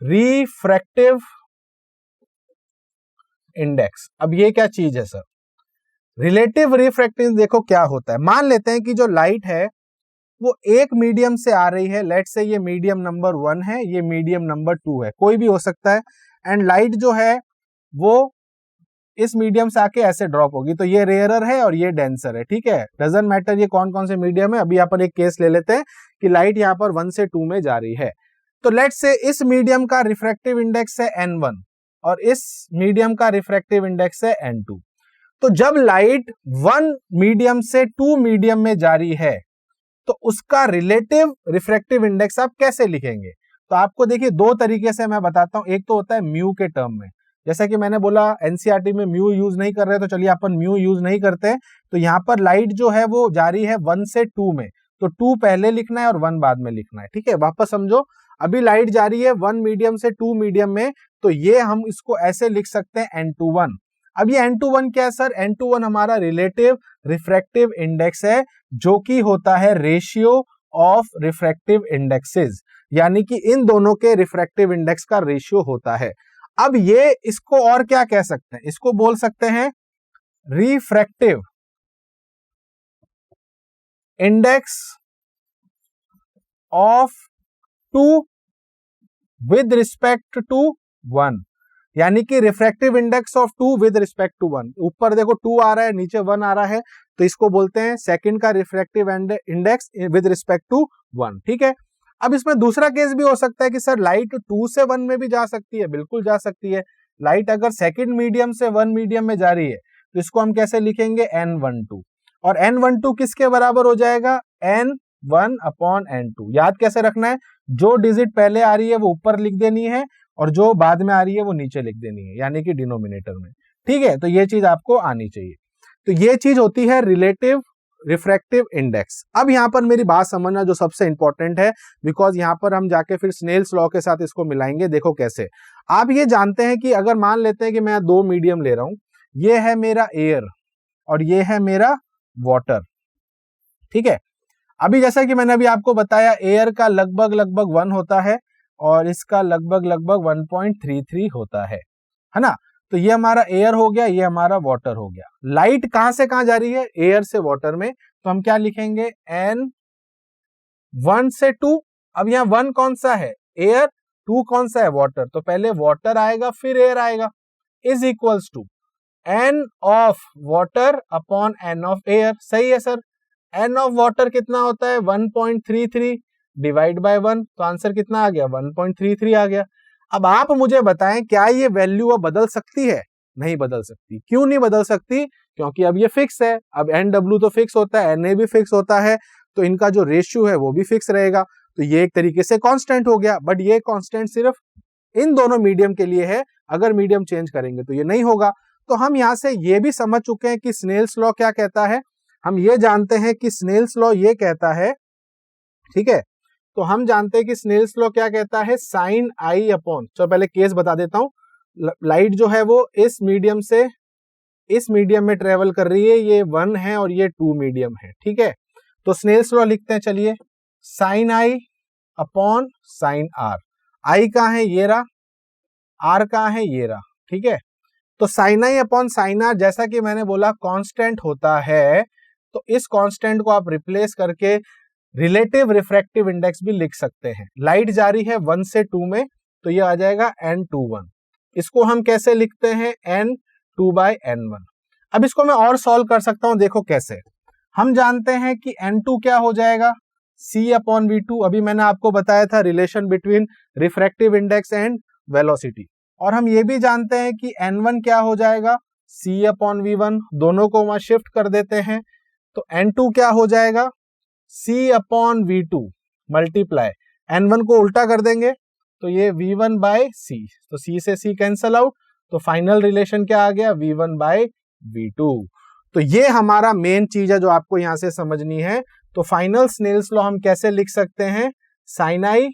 रिफ्रैक्टिव इंडेक्स। अब ये क्या चीज है सर, रिलेटिव रिफ्रैक्टिव, देखो क्या होता है। मान लेते हैं कि जो लाइट है वो एक मीडियम से आ रही है, लेट से ये मीडियम नंबर 1 है, ये मीडियम नंबर 2 है, कोई भी हो सकता है, एंड लाइट जो है वो इस मीडियम से आके ऐसे ड्रॉप होगी, तो ये रेयरर है और ये डेंसर है, ठीक है। डजंट मैटर ये कौन कौन से मीडियम है। अभी यहाँ पर एक केस ले लेते हैं कि लाइट यहाँ पर 1 से 2 में जा रही है, तो लेट से इस मीडियम का रिफ्रैक्टिव इंडेक्स है n1 और इस मीडियम का रिफ्रैक्टिव इंडेक्स है n2। तो जब लाइट 1 मीडियम से 2 मीडियम में जा रही है तो उसका रिलेटिव रिफ्रैक्टिव इंडेक्स आप कैसे लिखेंगे? तो आपको देखिए दो तरीके से मैं बताता हूं। एक तो होता है म्यू के टर्म में, जैसा कि मैंने बोला एनसीईआरटी में म्यू यूज नहीं कर रहे, तो चलिए अपन म्यू यूज नहीं करते। तो यहां पर लाइट जो है वो जा रही है 1 से 2 में, तो 2 पहले लिखना है और 1 बाद में लिखना है, ठीक है। वापस समझो, अभी लाइट जा रही है 1 मीडियम से 2 मीडियम में, तो ये हम इसको ऐसे लिख सकते हैं n21। अब ये n21 क्या है सर, n21 हमारा रिलेटिव रिफ्रैक्टिव इंडेक्स है, जो कि होता है रेशियो ऑफ रिफ्रैक्टिव इंडेक्सेस, यानी कि इन दोनों के रिफ्रैक्टिव इंडेक्स का रेशियो होता है। अब ये इसको और क्या कह सकते हैं, इसको बोल सकते हैं refractive index of 2 with respect to 1, यानी कि refractive index of 2 with respect to 1। ऊपर देखो 2 आ रहा है, नीचे 1 आ रहा है, तो इसको बोलते हैं सेकंड का refractive index with respect to 1, ठीक है। अब इसमें दूसरा केस भी हो सकता है कि सर लाइट 2 से 1 में भी जा सकती है, बिल्कुल जा सकती है। लाइट अगर सेकंड मीडियम से 1 मीडियम में जा रही है तो इसको हम कैसे लिखेंगे, n12, और n12 किसके बराबर हो जाएगा, n1 अपॉन n2। याद कैसे रखना है, जो डिजिट पहले आ रही है वो ऊपर लिख देनी है और जो बाद में आ रही है वो नीचे लिख देनी है, यानी कि डिनोमिनेटर में, ठीक है। तो ये चीज आपको आनी चाहिए। तो ये चीज होती है रिलेटिव रिफ्रैक्टिव इंडेक्स। अब यहां पर मेरी बात समझना जो सबसे इंपॉर्टेंट है, बिकॉज यहां पर हम जाके फिर स्नेल्स लॉ के साथ इसको मिलाएंगे। देखो कैसे, आप ये जानते हैं कि अगर मान लेते हैं कि मैं 2 मीडियम ले रहा हूं, ये है मेरा एयर और ये है मेरा वाटर, ठीक है। अभी जैसा कि मैंने अभी आपको बताया, एयर का लगभग 1 होता है और इसका लगभग 1.33 होता है ना। तो ये हमारा एयर हो गया, ये हमारा वाटर हो गया। लाइट कहां से कहां जा रही है? एयर से वाटर में। तो हम क्या लिखेंगे? n 1 से 2। अब यहाँ 1 कौन सा है? एयर। 2 कौन सा है? वाटर। तो पहले वाटर आएगा फिर एयर आएगा, is equals to n of water upon n of air. सही है सर। n ऑफ वाटर कितना होता है? 1.33 डिवाइड बाय 1। तो आंसर कितना आ गया? 1.33 आ गया। अब आप मुझे बताएं, क्या ये वैल्यू अब बदल सकती है? नहीं बदल सकती। क्यों नहीं बदल सकती? क्योंकि अब ये फिक्स है। अब NW तो फिक्स होता है, Na भी फिक्स होता है, तो इनका जो रेशियो है वो भी फिक्स रहेगा। तो ये एक तरीके से कांस्टेंट हो गया। बट ये कांस्टेंट सिर्फ इन दोनों मीडियम के लिए है, अगर मीडियम चेंज करेंगे तो ये नहीं होगा। तो हम यहां से ये भी समझ चुके हैं कि स्नेल्स लॉ क्या कहता है। हम ये जानते हैं कि स्नेल्स लॉ ये कहता है, ठीक है, तो हम जानते हैं कि स्नेल्स लॉ क्या कहता है, साइन आई अपॉन, चलो पहले केस बता देता हूं। लाइट जो है वो इस मीडियम से इस मीडियम में ट्रेवल कर रही है, ये 1 है और ये 2 मीडियम है, ठीक है। तो स्नेल्स लॉ लिखते हैं, चलिए, sine I upon sine R. I कहां है? ये रहा। आर कहां है? ये रहा, ठीक है। तो साइन आई अपॉन साइन आर, जैसा कि मैंने बोला, कांस्टेंट होता है। तो इस कांस्टेंट को आप रिप्लेस करके रिलेटिव रिफ्रैक्टिव इंडेक्स भी लिख सकते हैं। लाइट जा रही है 1 से 2 में, तो ये आ जाएगा n21। इसको हम कैसे लिखते हैं? n2/n1। अब इसको मैं और सॉल्व कर सकता हूं, देखो कैसे। हम जानते हैं कि n2 क्या हो जाएगा? c/v2। अभी मैंने आपको बताया था relation between refractive index and velocity. और हम ये भी जानते हैं कि n1 क्या हो जाएगा? c/v1। दोनों को वहां शिफ्ट कर देते हैं, तो n2 क्या हो जाएगा? c/v2 मल्टीप्लाई n1 को उल्टा कर देंगे तो ये v1/c। तो c से c कैंसल आउट, तो फाइनल रिलेशन क्या आ गया? v1/v2। तो ये हमारा मेन चीज है जो आपको यहां से समझनी है। तो फाइनल स्नेल्स लॉ हम कैसे लिख सकते हैं? Sine I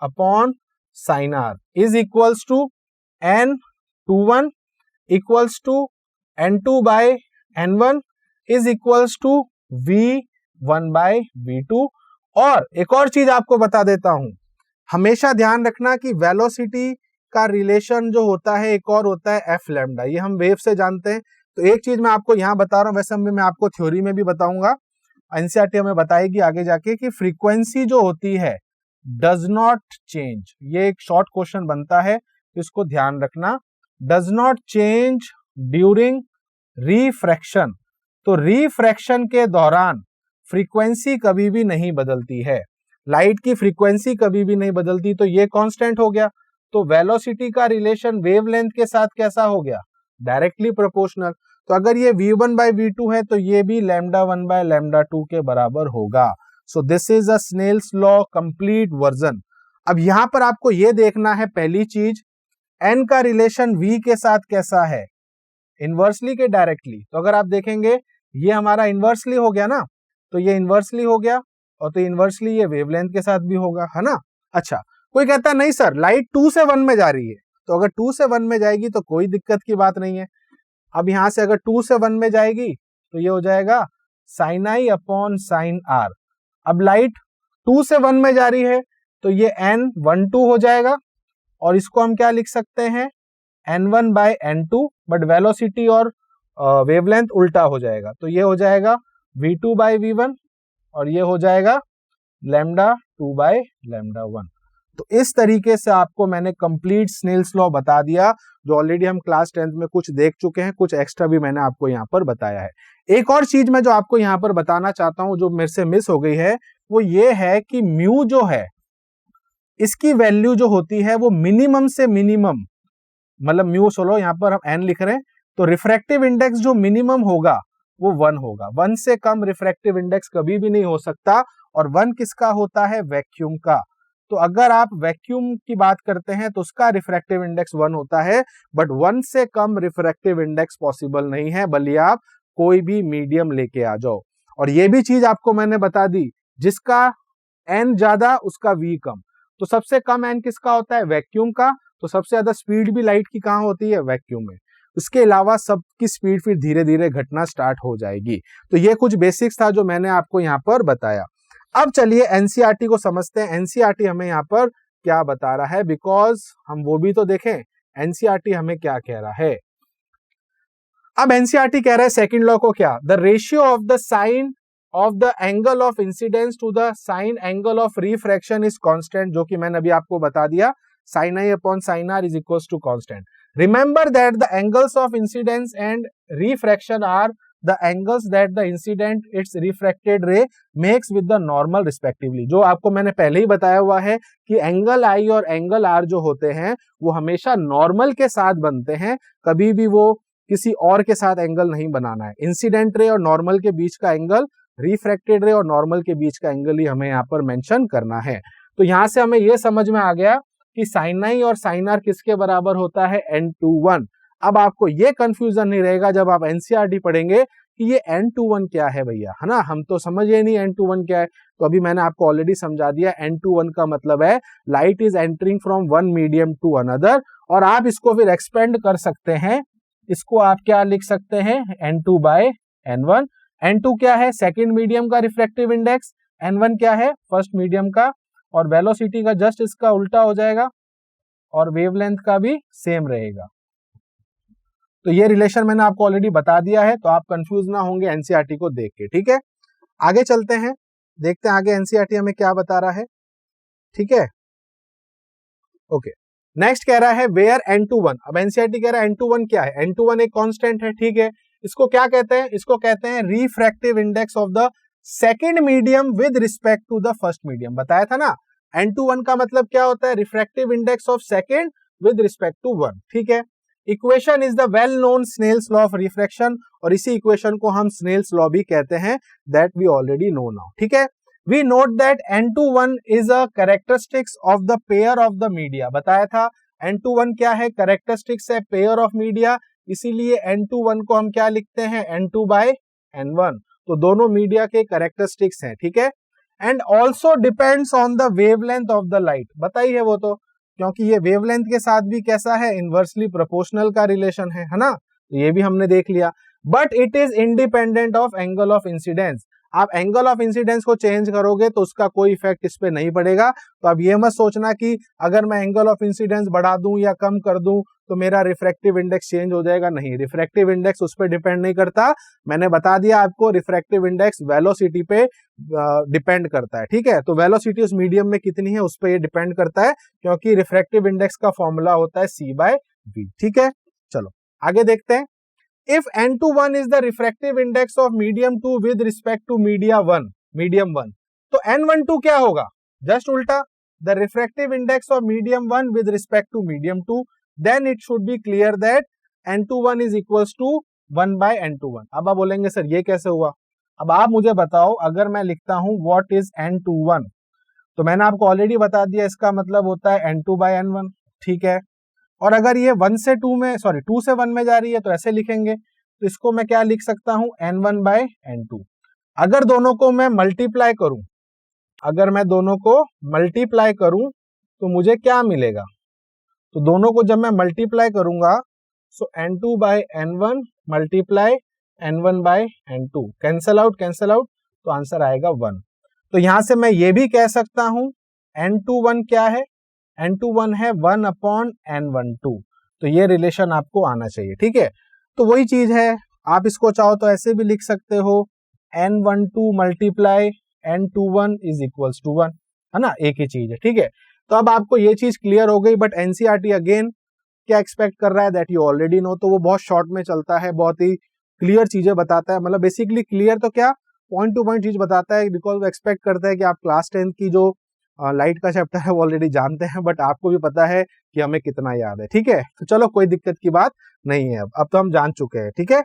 upon sine r is equals to n21 equals to n2/n1 is equals to v1/v2। और एक और चीज आपको बता देता हूं, हमेशा ध्यान रखना कि वेलोसिटी का रिलेशन जो होता है एक और होता है एफ लैम्डा। ये हम वेव से जानते हैं। तो एक चीज मैं आपको यहां बता रहा हूं, वैसे मैं आपको थ्योरी में भी बताऊंगा, एनसीईआरटी हमें बताएगी आगे जाके, कि फ्रीक्वेंसी जो होती है डज नॉट चेंज। ये एक शॉर्ट क्वेश्चन बनता है, इसको ध्यान रखना। Does not change during refraction. तो रिफ्रैक्शन के दौरान फ्रीक्वेंसी कभी भी नहीं बदलती है। लाइट की फ्रीक्वेंसी कभी भी नहीं बदलती, तो ये कांस्टेंट हो गया। तो वेलोसिटी का रिलेशन वेवलेंथ के साथ कैसा हो गया? Directly proportional. तो अगर ये v1/v2 है तो ये भी λ1/λ2 के बराबर होगा। So this is a Snell's law complete version. अब यहां पर आपको ये देखना है, पहली चीज, n का रिलेशन v के साथ कैसा है? इनवर्सली के डायरेक्टली? तो अगर आप देखेंगे ये हमारा इनवर्सली हो गया ना, तो ये इनवर्सली हो गया, और तो इनवर्सली ये वेवलेंथ के साथ भी होगा, है ना। अच्छा, कोई कहता है नहीं सर लाइट 2 से 1 में जा रही है, तो अगर 2 से 1 में जाएगी तो कोई दिक्कत की बात नहीं है। अब यहां से अगर 2 से 1 में जाएगी तो ये हो जाएगा साइन आई अपॉन साइन आर। अब लाइट 2 से 1 में जा रही है तो ये n12 हो जाएगा, और इसको हम क्या लिख सकते हैं? n1/n2, बट वेलोसिटी और वेवलेंथ उल्टा हो जाएगा, तो ये हो जाएगा v2/v1 और ये हो जाएगा λ2/λ1। तो इस तरीके से आपको मैंने कंप्लीट स्नेल्स लॉ बता दिया, जो ऑलरेडी हम क्लास 10th में कुछ देख चुके हैं, कुछ एक्स्ट्रा भी मैंने आपको यहाँ पर बताया है। एक और चीज मैं जो आपको यहाँ पर बताना चाहता हूं, जो मेरे से मिस हो गई है, वो ये है कि म्यू जो है, इसकी वैल्यू जो होती है वो मिनिमम से मिनिमम, मतलब म्यू सोलो यहाँ पर हम n लिख रहे हैं, तो रिफ्रैक्टिव इंडेक्स जो मिनिमम होगा वो 1 होगा। 1 से कम रिफ्रैक्टिव इंडेक्स कभी भी नहीं हो सकता। और 1 किसका होता है? वैक्यूम का। तो अगर आप वैक्यूम की बात करते हैं तो उसका रिफ्रैक्टिव इंडेक्स 1 होता है, बट 1 से कम रिफ्रैक्टिव इंडेक्स पॉसिबल नहीं है, भले आप कोई भी मीडियम लेके आ जाओ। और ये भी चीज आपको मैंने बता दी, जिसका n ज्यादा उसका v कम। तो सबसे कम n किसका होता है? वैक्यूम का। तो सबसे ज्यादा स्पीड भी लाइट की कहां होती है? वैक्यूम में। उसके अलावा सबकी स्पीड फिर धीरे धीरे घटना स्टार्ट हो जाएगी। तो ये कुछ बेसिक्स था जो मैंने आपको यहाँ पर बताया। अब चलिए एनसीईआरटी को समझते हैं, एनसीईआरटी हमें यहाँ पर क्या बता रहा है, बिकॉज हम वो भी तो देखें एनसीईआरटी हमें क्या कह रहा है। अब एनसीईआरटी कह रहा है सेकंड लॉ को क्या, the ratio of the sine of the angle of incidence to the sine angle of refraction is constant, जो कि मैंने अभी आपको बता दिया, sin i upon sin r is equals to constant. Remember that the angles of incidence and refraction are the angles that the incident its refracted ray makes with the normal respectively. जो आपको मैंने पहले ही बताया हुआ है कि एंगल i और एंगल r जो होते हैं वो हमेशा नॉर्मल के साथ बनते हैं, कभी भी वो किसी और के साथ एंगल नहीं बनाना है। इंसिडेंट रे और नॉर्मल के बीच का एंगल, रिफ्रैक्टेड रे और नॉर्मल के बीच का एंगल ही हमें यहाँ पर मेंशन करना है। तो यहाँ से हमें यह समझ में आ गया कि साइन आई और साइन आर किसके बराबर होता है, n21। अब आपको ये कंफ्यूजन नहीं रहेगा जब आप एनसीईआरटी पढ़ेंगे कि ये n21 क्या है भैया, है ना, हम तो समझ ही नहीं n21 क्या है। तो अभी मैंने आपको ऑलरेडी समझा दिया, n21 का मतलब है light is entering from one medium to another, और आप इसको फिर एक्सपेंड कर सकते हैं, इसको आप क्या लिख सकते हैं, n2 बाय n1। n2 क्या है, सेकेंड मीडियम का रिफ्रैक्टिव इंडेक्स, n1 क्या है, फर्स्ट मीडियम का, और वेलोसिटी का जस्ट इसका उल्टा हो जाएगा, और वेवलेंथ का भी सेम रहेगा। तो ये रिलेशन मैंने आपको ऑलरेडी बता दिया है, तो आप कंफ्यूज ना होंगे एनसीईआरटी को देख के। ठीक है, आगे चलते हैं, देखते हैं आगे एनसीईआरटी हमें क्या बता रहा है। ठीक है, ओके, नेक्स्ट कह रहा है वेयर n21। अब एनसीईआरटी कह रहा है n21 क्या है, n21 एक कांस्टेंट है। ठीक है, इसको क्या कहते हैं, इसको कहते हैं refractive index of the second medium with respect to the first medium. बताया था ना, n21 का मतलब क्या होता है, refractive index of second with respect to one. ठीक है, equation is the well known Snell's law of refraction, और इसी इक्वेशन को हम स्नेल्स लॉ भी कहते हैं, that we already know now. ठीक है, we note that n21 is a characteristics of the pair of the media. बताया था n21 क्या है, कैरेक्टरिस्टिक्स है पेयर ऑफ मीडिया, इसीलिए n21 को हम क्या लिखते हैं, n2 बाय n1। तो दोनों मीडिया के कैरेक्टरिस्टिक्स हैं। ठीक है, and also depends on the wavelength of the light. बताइए है वो तो, क्योंकि ये वेवलेंथ के साथ भी कैसा है, इनवर्सली प्रोपोर्शनल का रिलेशन है ना, तो ये भी हमने देख लिया। But it is independent of angle of incidence. आप एंगल ऑफ इंसिडेंस को चेंज करोगे तो उसका कोई इफेक्ट इस पे नहीं पड़ेगा। तो अब ये मत सोचना कि अगर मैं एंगल ऑफ इंसिडेंस बढ़ा दूं या कम कर दूं तो मेरा रिफ्रैक्टिव इंडेक्स चेंज हो जाएगा, नहीं, रिफ्रैक्टिव इंडेक्स उस पर डिपेंड नहीं करता। मैंने बता दिया आपको, रिफ्रैक्टिव इंडेक्स वेलोसिटी पे डिपेंड करता है। ठीक है, तो वेलोसिटी उस मीडियम में कितनी है उस पर ये डिपेंड करता है, क्योंकि रिफ्रैक्टिव इंडेक्स का फॉर्मूला होता है c/v। ठीक है, चलो आगे देखते हैं। If n21 is the refractive index of medium 2 with respect to medium 1, तो n12 क्या होगा, जस्ट उल्टा, the refractive index of medium 1 with respect to medium 2, then it should be clear that n21 is equals to 1 by n21। अब आप बोलेंगे सर ये कैसे हुआ, अब आप मुझे बताओ, अगर मैं लिखता हूं what is n21, तो मैंने आपको ऑलरेडी बता दिया, इसका मतलब होता है n2 by n1। ठीक है, और अगर ये 2 से 1 में जा रही है तो ऐसे लिखेंगे, तो इसको मैं क्या लिख सकता हूं, n1 बाय n2। अगर दोनों को मैं मल्टीप्लाई करूं, तो मुझे क्या मिलेगा, तो दोनों को जब मैं मल्टीप्लाई करूंगा, so n2 by n1 multiply n1 by n2, cancel out, तो आंसर आएगा 1। तो यहां से मैं ये भी कह सकता हूं n21 क्या है, n21 है 1 अपॉन n12। तो ये रिलेशन आपको आना चाहिए। ठीक है, तो वही चीज है, आप इसको चाहो तो ऐसे भी लिख सकते हो, n12 multiply n21 is equals to 1, है ना, एक ही चीज है। ठीक है, तो अब आपको ये चीज क्लियर हो गई। बट एनसीईआरटी अगेन क्या एक्सपेक्ट कर रहा है, दैट यू ऑलरेडी नो। तो वो बहुत शॉर्ट में चलता है, बहुत ही क्लियर चीजें बताता है, मतलब बेसिकली क्लियर तो क्या, पॉइंट टू पॉइंट चीज बताता है, बिकॉज वो एक्सपेक्ट करता है कि आप क्लास 10 की जो लाइट का चैप्टर है वो ऑलरेडी जानते हैं, बट आपको भी पता है कि हमें कितना याद है। ठीक है, तो चलो कोई दिक्कत की बात नहीं है, अब तो हम जान चुके हैं। ठीक है,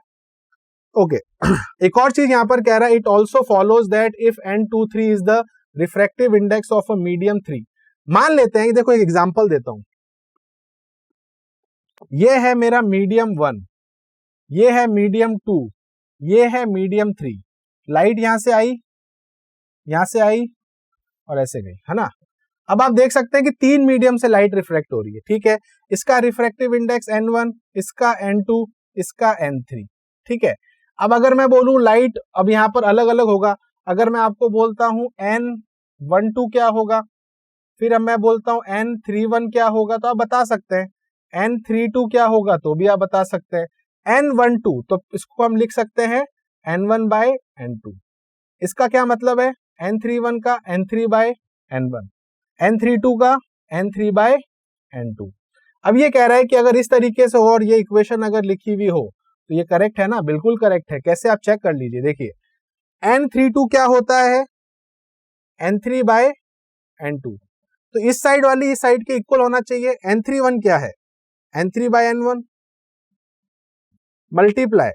ओके। एक और चीज यहां पर कह रहा है, it also follows that if n23 is the refractive index of a medium 3। मान लेते हैं, देखो एक एग्जांपल देता हूं, ये है मेरा मीडियम 1, ये है मीडियम 2, ये है मीडियम 3। लाइट यहां से आई और ऐसे गई, है ना। अब आप देख सकते हैं कि 3 मीडियम से लाइट रिफ्रैक्ट हो रही है। ठीक है, इसका रिफ्रैक्टिव इंडेक्स n1, इसका n2, इसका n3। ठीक है, अब अगर मैं बोलूं लाइट अब यहां पर अलग अलग होगा, अगर मैं आपको बोलता हूं N12 क्या होगा, फिर अब मैं बोलता हूं N31 क्या होगा, तो आप बता सकते हैं। N32 क्या होगा, तो भी आप बता सकते हैं। N12 तो इसको हम लिख सकते हैं N1/N2। इसका क्या मतलब है, N31 का N3/N1, N32 का N3/N2। अब ये कह रहा है कि अगर इस तरीके से हो और ये इक्वेशन अगर लिखी हुई हो तो ये करेक्ट है ना, बिल्कुल करेक्ट है। कैसे, आप चेक कर लीजिए, देखिए N32 क्या होता है, N3/N2, तो इस साइड वाली इस साइड के इक्वल होना चाहिए। N31 क्या है, N3/N1 मल्टीप्लाई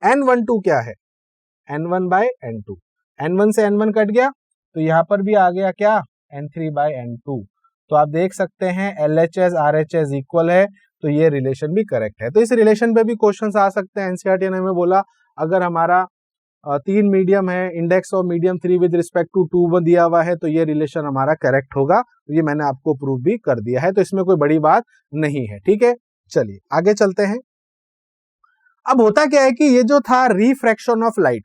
N12 क्या है, N1/N2, N1 से N1 कट गया तो यहां पर भी आ गया क्या, N3/N2। तो आप देख सकते हैं LHS RHS इक्वल है, तो ये रिलेशन भी करेक्ट है। तो इस रिलेशन पे भी क्वेश्चंस आ सकते हैं। एनसीईआरटी ने हमें बोला अगर हमारा 3 मीडियम है, index of medium 3 with respect to 2 दिया हुआ है, तो ये रिलेशन हमारा करेक्ट होगा। तो ये मैंने आपको प्रूव भी कर दिया है, तो इसमें कोई बड़ी बात नहीं है। ठीक है, चलिए आगे चलते हैं। अब होता क्या है कि ये जो था रिफ्रैक्शन ऑफ लाइट,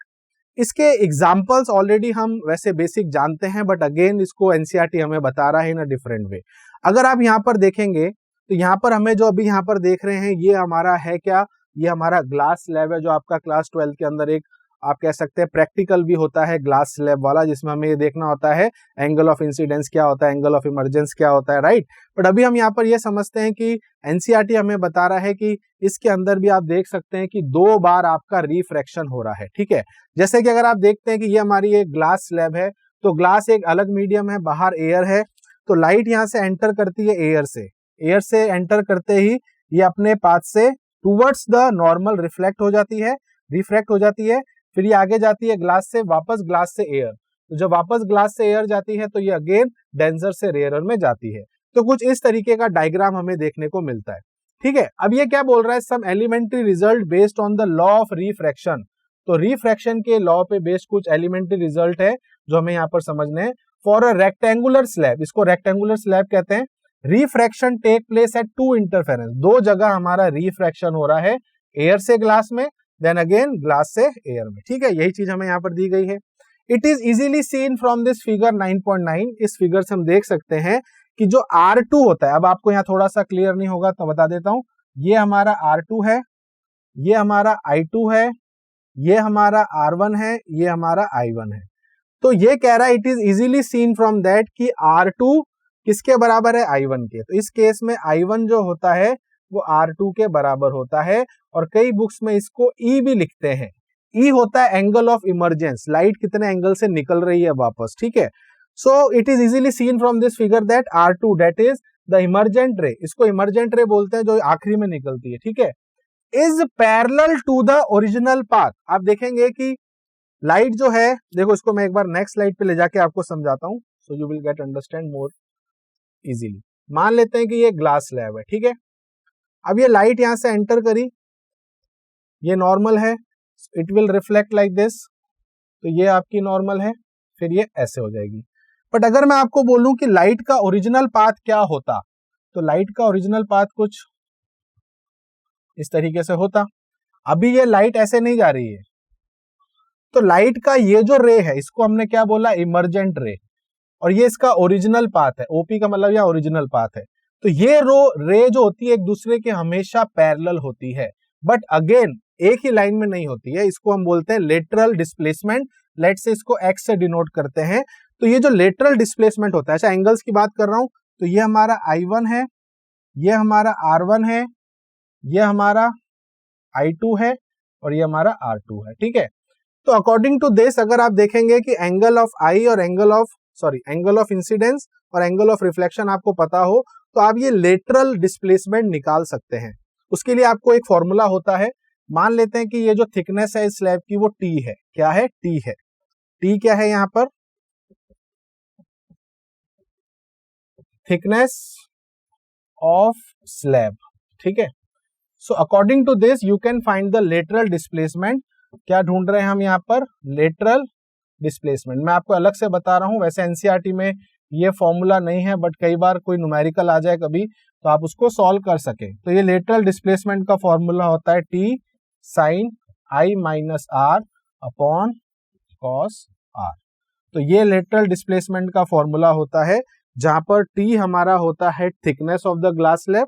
इसके एग्जाम्पल्स ऑलरेडी हम वैसे बेसिक जानते हैं, बट अगेन इसको एनसीईआरटी हमें बता रहा है इन अ डिफरेंट वे। अगर आप यहाँ पर देखेंगे तो यहाँ पर हमें जो अभी यहाँ पर देख रहे हैं ये हमारा है क्या, ये हमारा ग्लास स्लैब है, जो आपका क्लास 12 के अंदर एक आप कह सकते हैं प्रैक्टिकल भी होता है ग्लास स्लैब वाला, जिसमें हमें ये देखना होता है एंगल ऑफ इंसिडेंस क्या होता है, एंगल ऑफ इमर्जेंस क्या होता है, राइट। बट अभी हम यहाँ पर ये समझते हैं कि एनसीईआरटी हमें बता रहा है कि इसके अंदर भी आप देख सकते हैं कि 2 बार आपका रिफ्रैक्शन हो रहा है। ठीक है, जैसे कि अगर आप देखते हैं कि ये हमारी एक ग्लास स्लैब है, तो ग्लास एक अलग मीडियम है, बाहर एयर है, तो लाइट यहाँ से एंटर करती है एयर से एंटर करते ही ये अपने पाथ से टूवर्ड्स द नॉर्मल रिफ्लेक्ट हो जाती है, रिफ्रैक्ट हो जाती है, फिर ये आगे जाती है ग्लास से वापस ग्लास से एयर, तो जब वापस ग्लास से एयर जाती है तो ये अगेन डेंसर से रेयरर में जाती है। तो कुछ इस तरीके का डायग्राम हमें देखने को मिलता है। ठीक है, अब ये क्या बोल रहा है, some elementary result based on the law of refraction. तो रिफ्रैक्शन के लॉ पे बेस्ड कुछ एलिमेंट्री रिजल्ट है जो हमें यहाँ पर समझने हैं। फॉर अ रेक्टेंगुलर स्लैब, इसको रेक्टेंगुलर स्लैब कहते हैं, refraction take place at 2 interference, 2 जगह हमारा रिफ्रैक्शन हो रहा है, एयर से ग्लास में, देन अगेन ग्लास से एयर में। ठीक है, यही चीज हमें यहाँ पर दी गई है। It is easily seen from this figure 9.9, इस फिगर से हम देख सकते हैं कि जो R2 होता है, अब आपको यहाँ थोड़ा सा क्लियर नहीं होगा तो बता देता हूं, ये हमारा R2 है, ये हमारा I2 है, ये हमारा R1 है, ये हमारा I1 है। तो ये कह रहा है it is easily seen from that कि R2 किसके बराबर है, I1 के। तो इस केस में I1 जो होता है वो R2 के बराबर होता है, और कई बुक्स में इसको E भी लिखते हैं। E होता है एंगल ऑफ इमर्जेंस, लाइट कितने एंगल से निकल रही है वापस। ठीक है, so it is easily seen from this figure that R2 that is the emergent ray, इसको इमर्जेंट रे बोलते हैं जो आखिरी में निकलती है। ठीक है, is parallel to the original path. आप देखेंगे कि लाइट जो है, देखो इसको मैं एक बार नेक्स्ट स्लाइड पे ले जाके आपको समझाता हूं, so you will get understand more easily. मान लेते हैं कि ये ग्लास स्लैब है, ठीक है, अब ये लाइट यहां से एंटर करी, ये नॉर्मल है, it will reflect like this, तो ये आपकी नॉर्मल है, फिर ये ऐसे हो जाएगी। बट अगर मैं आपको बोलूं कि लाइट का ओरिजिनल पाथ क्या होता, तो लाइट का ओरिजिनल पाथ कुछ इस तरीके से होता। अभी ये लाइट ऐसे नहीं जा रही है, तो लाइट का ये जो रे है इसको हमने क्या बोला, इमर्जेंट रे, और ये इसका ओरिजिनल पाथ है, ओपी का मतलब यह ओरिजिनल पाथ है। तो ये रे जो होती है एक दूसरे के हमेशा पैरेलल होती है, बट अगेन एक ही लाइन में नहीं होती है, इसको हम बोलते हैं लेटरल डिस्प्लेसमेंट। लेट से इसको एक्स से डिनोट करते हैं। तो ये जो लेटरल डिस्प्लेसमेंट होता है, अच्छा एंगल्स की बात कर रहा हूं, तो ये हमारा I1 है, ये हमारा R1 है, ये हमारा I2 है, और ये हमारा R2 है। ठीक है, तो अकॉर्डिंग टू दिस अगर आप देखेंगे कि एंगल ऑफ आई और एंगल ऑफ इंसिडेंस और एंगल ऑफ रिफ्लेक्शन आपको पता हो, तो आप ये लेटरल डिस्प्लेसमेंट निकाल सकते हैं। उसके लिए आपको एक फॉर्मूला होता है, मान लेते हैं कि ये जो थिकनेस है इस स्लैब की वो T है, क्या है, T है। T क्या है यहां पर, थिकनेस ऑफ स्लैब। ठीक है, so according to this you can find the lateral displacement. क्या ढूंढ रहे हैं हम यहाँ पर, लेटरल डिस्प्लेसमेंट। मैं आपको अलग से बता रहा हूं, वैसे एनसीईआरटी में ये फॉर्मूला नहीं है, बट कई बार कोई न्यूमेरिकल आ जाए कभी तो आप उसको सॉल्व कर सके। तो ये लेटरल डिस्प्लेसमेंट का फॉर्मूला होता है T sin I minus R upon cos R। तो ये लेटरल डिस्प्लेसमेंट का फॉर्मूला होता है, जहां पर टी हमारा होता है thickness of the glass slab,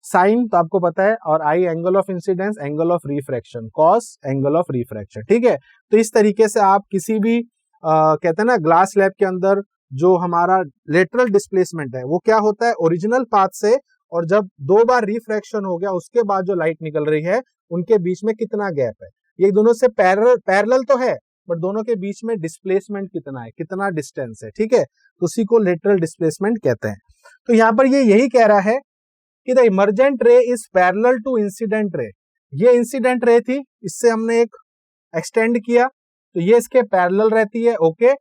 sine तो आपको पता है, और i angle of incidence, angle of refraction, cos angle of refraction. ठीक है, तो इस तरीके से आप किसी भी कहते हैं ना ग्लास स्लैब के अंदर जो हमारा लेटरल डिस्प्लेसमेंट है वो क्या होता है ओरिजिनल पाथ से, और जब 2 बार रिफ्रैक्शन हो गया उसके बाद जो लाइट निकल रही है उनके बीच में कितना गैप है। ये दोनों से पैरेलल तो है, बट दोनों के बीच में डिस्प्लेसमेंट कितना है, कितना डिस्टेंस है। ठीक है, तो उसी को लेटरल डिस्प्लेसमेंट कहते हैं। तो यहाँ पर ये यही कह रहा है कि the emergent ray is parallel to incident ray. ये इंसिडेंट रे थी, इससे हमने एक एक्सटेंड किया तो ये इसके पैरेलल रहती है। Okay,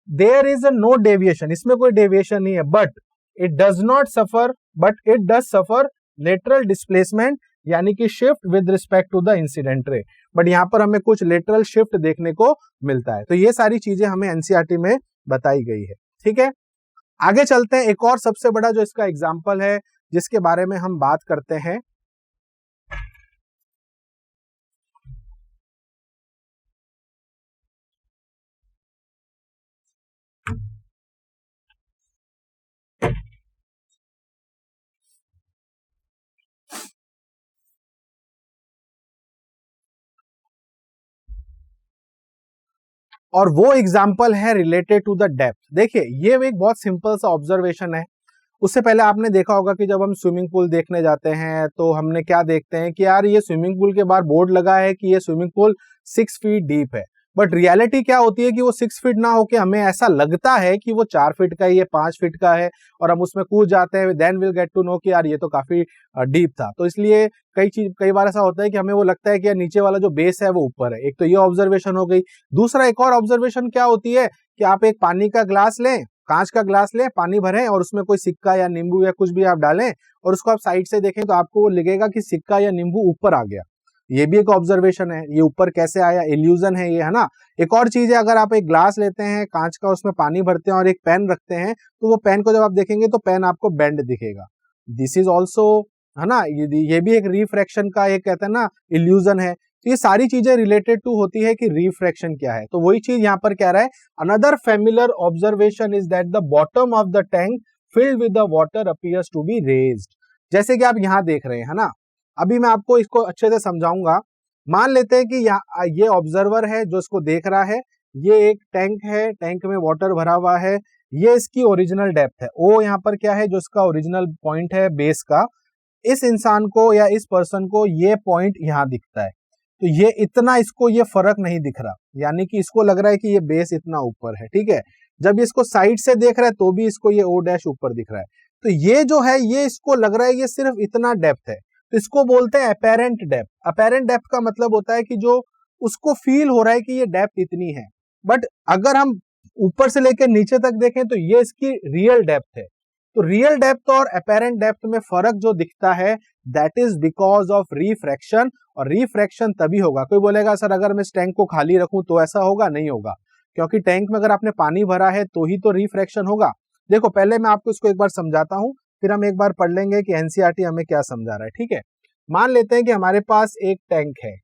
there is no deviation, इसमें कोई डेविएशन नहीं है, but it does not suffer, but it does suffer lateral displacement, यानी कि shift with respect to the incident ray. But यहां पर हमें कुछ लेटरल शिफ्ट देखने को मिलता है। तो ये सारी चीजें हमें एनसीईआरटी में बताई गई है। ठीक है, आगे चलते हैं। एक और सबसे बड़ा जो इसका एग्जाम्पल है जिसके बारे में हम बात करते हैं, और वो एग्जाम्पल है रिलेटेड टू द डेप्थ। देखिए, ये एक बहुत सिंपल सा ऑब्जर्वेशन है। उससे पहले आपने देखा होगा कि जब हम स्विमिंग पूल देखने जाते हैं तो हमने क्या देखते हैं कि यार ये स्विमिंग पूल के बाहर बोर्ड लगा है कि ये स्विमिंग पूल 6 फीट डीप है, बट रियलिटी क्या होती है कि वो 6 फीट ना होके हमें ऐसा लगता है कि वो 4 फीट का है, ये 5 फीट का है, और हम उसमें कूद जाते हैं। Then will get to know कि यार ये तो काफी डीप था। तो इसलिए कई बार ऐसा होता है कि हमें वो लगता है कि यार नीचे वाला जो बेस है वो ऊपर है। एक तो ये ऑब्जर्वेशन हो गई। दूसरा एक और ऑब्जर्वेशन क्या होती है कि आप एक पानी का ग्लास लें, कांच का ग्लास लें, पानी भरें और उसमें कोई सिक्का या नींबू या कुछ भी आप डालें और उसको आप साइड से देखें तो आपको वो लगेगा कि सिक्का या नींबू ऊपर आ गया। ये भी एक ऑब्जर्वेशन है, ये ऊपर कैसे आया, इल्यूजन है ये, है ना। एक और चीज है, अगर आप एक ग्लास लेते हैं कांच का, उसमें पानी भरते हैं और एक पेन रखते हैं, तो वो पेन को जब आप देखेंगे तो पेन आपको बेंड दिखेगा। दिस इज ऑल्सो, है ना, ये भी एक रिफ्रैक्शन का एक कहते हैं ना इल्यूजन है। तो ये सारी चीजें रिलेटेड टू होती है कि रिफ्रैक्शन क्या है। तो वही चीज यहाँ पर कह रहा है, another familiar observation is that the bottom of the tank filled with the water appears to be raised. जैसे कि आप यहाँ देख रहे हैं, है ना। अभी मैं आपको इसको अच्छे से समझाऊंगा। मान लेते हैं कि ये ऑब्जर्वर है जो इसको देख रहा है, ये एक टैंक है, टैंक में वाटर भरा हुआ है, ये इसकी ओरिजिनल डेप्थ है। ओ यहाँ पर क्या है, जो इसका ओरिजिनल पॉइंट है बेस का, इस इंसान को या इस पर्सन को ये पॉइंट यहाँ दिखता है। तो ये इतना इसको ये फर्क नहीं दिख रहा, यानी कि इसको लग रहा है कि ये बेस इतना ऊपर है। ठीक है, जब इसको साइड से देख रहा है तो भी इसको ये ओ डैश ऊपर दिख रहा है। तो ये जो है ये इसको लग रहा है ये सिर्फ इतना डेप्थ है, तो इसको बोलते हैं अपेरेंट डेप्थ। अपेरेंट डेप्थ का मतलब होता है कि जो उसको फील हो रहा है कि ये डेप्थ इतनी है, बट अगर हम ऊपर से लेकर नीचे तक देखें तो ये इसकी रियल डेप्थ है। तो रियल डेप्थ और अपेरेंट डेप्थ में फर्क जो दिखता है that is because of refraction. और रिफ्रैक्शन तभी होगा, कोई बोलेगा सर अगर मैं इस टैंक को खाली रखूं तो ऐसा होगा, नहीं होगा, क्योंकि टैंक में अगर आपने पानी भरा है तो ही तो रिफ्रैक्शन होगा। देखो पहले मैं आपको इसको एक बार समझाता हूं, फिर हम एक बार पढ़ लेंगे कि एनसीईआरटी हमें क्या समझा रहा है। ठीक है, मान लेते हैं कि हमारे पास एक टैंक है,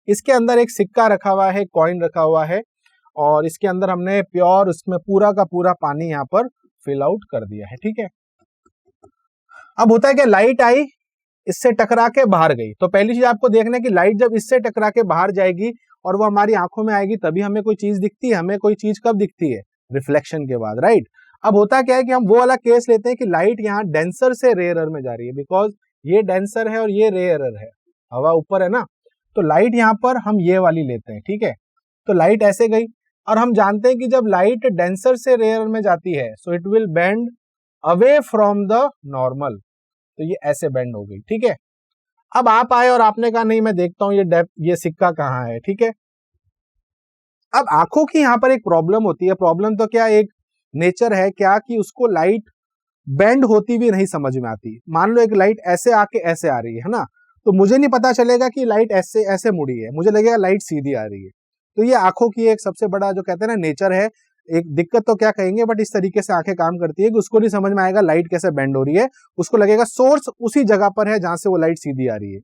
इसके अंदर एक सिक्का रखा हुआ है, कॉइन रखा हुआ है, और इसके अंदर हमने प्योर उसमें पूरा का पूरा पानी यहाँ पर फिल आउट कर दिया है। ठीक है, अब होता है कि लाइट आई, इससे टकरा के बाहर गई। तो पहली चीज आपको देखना है कि लाइट जब इससे टकरा के बाहर जाएगी और वो हमारी आंखों में आएगी तभी हमें कोई चीज दिखती है। हमें कोई चीज कब दिखती है, रिफ्लेक्शन के बाद, राइट। अब होता क्या है कि हम वो वाला केस लेते हैं कि लाइट यहाँ डेंसर से रेयरर में जा रही है, बिकॉज ये डेंसर है और ये रेयरर है, हवा ऊपर है ना। तो लाइट यहाँ पर हम ये वाली लेते हैं। ठीक है, तो लाइट ऐसे गई, और हम जानते हैं कि जब लाइट डेंसर से रेयरर में जाती है so it will bend away from the normal, तो ये ऐसे बेंड हो गई। ठीक है, अब आप आए और आपने कहा नहीं मैं देखता हूं ये डेप्थ, ये सिक्का कहाँ है। ठीक है, अब आंखों की यहाँ पर एक प्रॉब्लम होती है। प्रॉब्लम तो क्या, एक नेचर है क्या कि उसको लाइट बेंड होती भी नहीं समझ में आती। मान लो एक लाइट ऐसे आके ऐसे आ रही है ना, तो मुझे नहीं पता चलेगा कि लाइट ऐसे ऐसे मुड़ी है, मुझे लगेगा लाइट सीधी आ रही है। तो ये आंखों की एक सबसे बड़ा जो कहते हैं ना नेचर है, एक दिक्कत तो क्या कहेंगे, बट इस तरीके से आंखें काम करती है कि उसको नहीं समझ में आएगा लाइट कैसे बेंड हो रही है, उसको लगेगा सोर्स उसी जगह पर है जहां से वो लाइट सीधी आ रही है।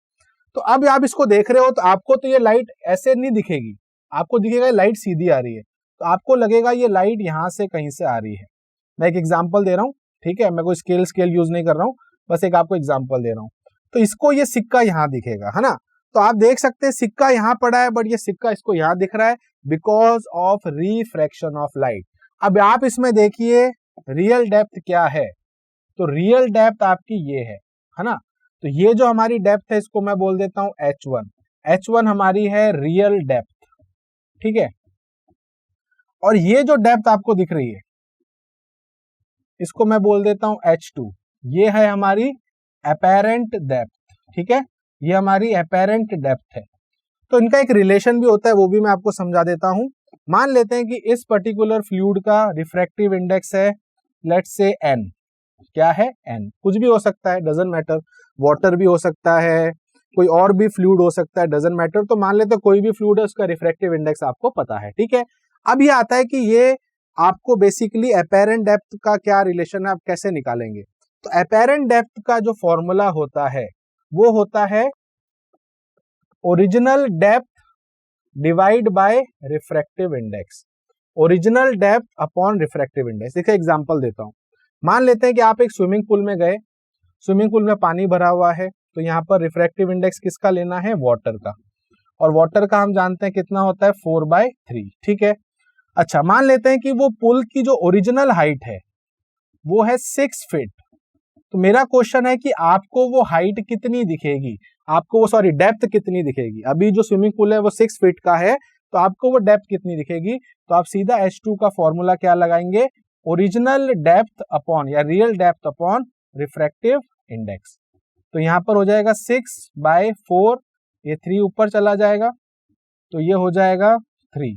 तो अब आप इसको देख रहे हो तो आपको तो ये लाइट ऐसे नहीं दिखेगी, आपको दिखेगा लाइट सीधी आ रही है। तो आपको लगेगा ये लाइट यहाँ से कहीं से आ रही है। मैं एक एग्जांपल दे रहा हूँ, ठीक है, मैं कोई स्केल यूज नहीं कर रहा हूँ, बस एक आपको एग्जांपल दे रहा हूँ। तो इसको ये सिक्का यहाँ दिखेगा, है ना। तो आप देख सकते हैं सिक्का यहाँ पड़ा है, बट ये सिक्का इसको यहाँ दिख रहा है because of refraction of light. अब आप इसमें देखिए रियल डेप्थ क्या है, तो रियल डेप्थ आपकी ये है ना। तो ये जो हमारी डेप्थ है इसको मैं बोल देता हूं H1। H1 हमारी है रियल डेप्थ, ठीक है। और ये जो डेप्थ आपको दिख रही है इसको मैं बोल देता हूं H2। ये है हमारी अपेरेंट डेप्थ, ठीक है, ये हमारी अपेरेंट डेप्थ है। तो इनका एक रिलेशन भी होता है, वो भी मैं आपको समझा देता हूं। मान लेते हैं कि इस पर्टिकुलर फ्लूइड का रिफ्रैक्टिव इंडेक्स है लेट्स से n, क्या है n, कुछ भी हो सकता है, डजंट मैटर, वाटर भी हो सकता है, कोई और भी फ्लूइड हो सकता है, डजंट मैटर। तो मान लेते हैं कोई भी फ्लूइड है उसका रिफ्रैक्टिव इंडेक्स आपको पता है, ठीक है। अब ये आता है कि ये आपको बेसिकली अपेरेंट डेप्थ का क्या रिलेशन है, आप कैसे निकालेंगे। तो अपेरेंट डेप्थ का जो फॉर्मूला होता है वो होता है original depth divide by refractive index, original depth upon refractive index. देखिए एग्जांपल देता हूं, मान लेते हैं कि आप एक स्विमिंग पूल में गए, स्विमिंग पूल में पानी भरा हुआ है, तो यहाँ पर रिफ्रैक्टिव इंडेक्स किसका लेना है, वाटर का, और वाटर का हम जानते हैं कितना होता है 4/3, ठीक है। अच्छा मान लेते हैं कि वो पुल की जो ओरिजिनल हाइट है वो है 6 फीट। तो मेरा क्वेश्चन है कि आपको वो हाइट कितनी दिखेगी, आपको वो सॉरी डेप्थ कितनी दिखेगी। अभी जो स्विमिंग पूल है वो 6 फीट का है, तो आपको वो डेप्थ कितनी दिखेगी। तो आप सीधा H2 का फॉर्मूला क्या लगाएंगे, ओरिजिनल डेप्थ अपॉन या real depth upon refractive index. तो यहां पर हो जाएगा 6/4, ये 3 ऊपर चला जाएगा तो ये हो जाएगा 3,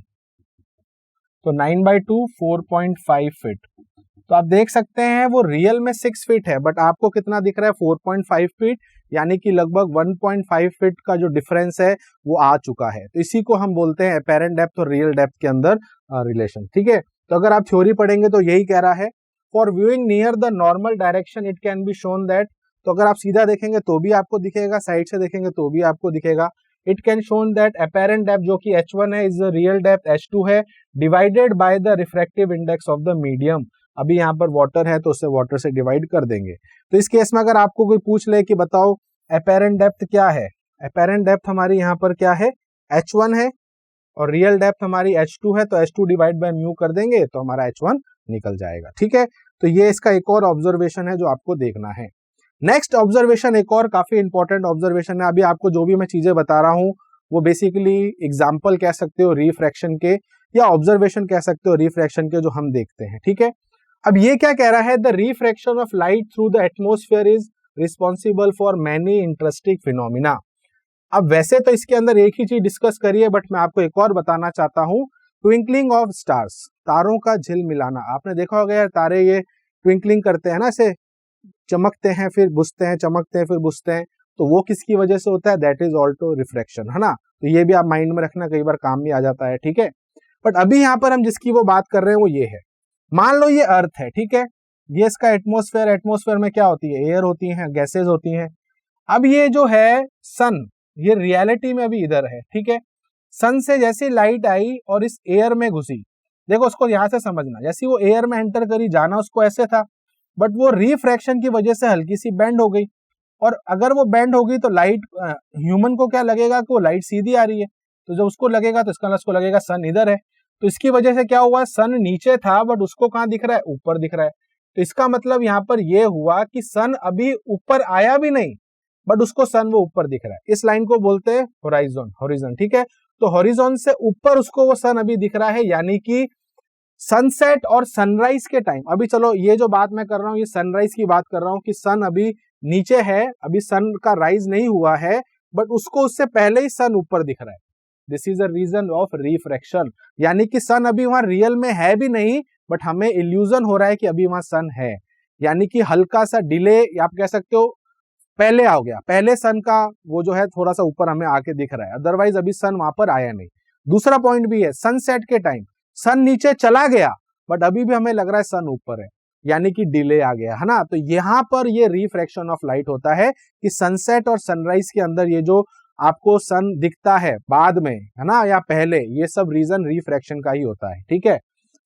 तो 9/2 4.5 फीट। तो आप देख सकते हैं वो रियल में 6 फीट है, बट आपको कितना दिख रहा है 4.5 फीट, यानी कि लगभग 1.5 फीट का जो डिफरेंस है वो आ चुका है। तो इसी को हम बोलते हैं अपेरेंट डेप्थ और रियल डेप्थ के अंदर रिलेशन, ठीक है। तो अगर आप थ्योरी पढ़ेंगे तो यही कह रहा है, for viewing near the normal direction it can be shown that. तो अगर आप सीधा देखेंगे तो भी आपको दिखेगा, साइड से देखेंगे तो भी आपको दिखेगा। It can shown that apparent depth जो कि H1 है इज रियल डेप्थ H2 है, divided by the refractive index of the medium. अभी यहाँ पर वाटर है तो उससे वाटर से डिवाइड कर देंगे। तो इस केस में अगर आपको कोई पूछ ले कि बताओ अपेरेंट डेप्थ क्या है, अपेरेंट डेप्थ हमारी यहाँ पर क्या है H1 है, और रियल डेप्थ हमारी H2 है, तो H2 डिवाइड बाय म्यू कर देंगे तो हमारा H1 निकल जाएगा, ठीक है। तो ये इसका एक और ऑब्जर्वेशन है जो आपको देखना है। नेक्स्ट ऑब्जर्वेशन एक और काफी इंपॉर्टेंट ऑब्जर्वेशन है। अभी आपको जो भी मैं चीजें बता रहा हूं वो बेसिकली एग्जाम्पल कह सकते हो रिफ्रैक्शन के, या ऑब्जर्वेशन कह सकते हो रिफ्रैक्शन के, जो हम देखते हैं, ठीक है। अब ये क्या कह रहा है, the refraction of light through the atmosphere is responsible for many interesting phenomena. अब वैसे तो इसके अंदर एक ही चीज डिस्कस करी है, बट मैं आपको एक और बताना चाहता हूं, ट्विंकलिंग ऑफ स्टार्स, तारों का झिलमिलाना। आपने देखा होगा यार तारे ये ट्विंकलिंग करते हैं ना, ऐसे चमकते हैं फिर बुझते हैं, चमकते हैं फिर बुझते हैं, तो वो किसकी वजह से होता है, दैट इज ऑल्सो रिफ्रैक्शन, है ना। तो ये भी आप माइंड में रखना, कई बार काम में आ जाता है, ठीक है। बट अभी यहाँ पर हम जिसकी वो बात कर रहे हैं वो ये है, मान लो ये अर्थ है, ठीक है, ये इसका एटमॉस्फेयर, एटमॉस्फेयर में क्या होती है, एयर होती है, गैसेज होती हैं। अब ये जो है सन, ये रियलिटी में अभी इधर है, ठीक है। सन से जैसी लाइट आई और इस एयर में घुसी, देखो उसको यहां से समझना, जैसी वो एयर में एंटर करी, जाना उसको ऐसे था, बट वो रिफ्रैक्शन की वजह से हल्की सी बेंड हो गई, और अगर वो बेंड होगी तो लाइट, ह्यूमन को क्या लगेगा कि वो लाइट सीधी आ रही है, तो जब उसको लगेगा तो उसको लगेगा सन इधर है, तो इसकी वजह से क्या हुआ, सन नीचे था बट उसको कहां दिख रहा है, ऊपर दिख रहा है। तो इसका मतलब यहाँ पर यह हुआ कि सन अभी ऊपर आया भी नहीं, बट उसको सन वो ऊपर दिख रहा है। इस लाइन को बोलते हैं होराइजन, होरिजन, ठीक है। तो होरिजन से ऊपर उसको वो सन अभी दिख रहा है, यानी कि सनसेट और सनराइज के टाइम, अभी चलो ये जो बात मैं कर रहा हूं ये सनराइज की बात कर रहा हूं कि सन अभी नीचे है, अभी सन का राइज नहीं हुआ है, बट उसको उससे पहले ही सन ऊपर दिख रहा है। This is a reason of refraction, यानी कि सन अभी वहां रियल में है भी नहीं, बट हमें इल्यूजन हो रहा है कि अभी वहां सन है, यानी कि हल्का सा डिले, आप कह सकते हो पहले आ गया, पहले सन का वो जो है थोड़ा सा ऊपर हमें आके दिख रहा है, अदरवाइज अभी सन वहां पर आया नहीं। दूसरा पॉइंट भी है, सनसेट के टाइम सन नीचे चला गया बट अभी भी हमें लग रहा है सन ऊपर है, यानी कि डिले आ गया, है ना। तो यहां पर ये रिफ्रैक्शन ऑफ लाइट होता है कि सनसेट और सनराइज के अंदर ये जो आपको सन दिखता है बाद में, है ना, या पहले, ये सब रीजन रिफ्रैक्शन का ही होता है, ठीक है।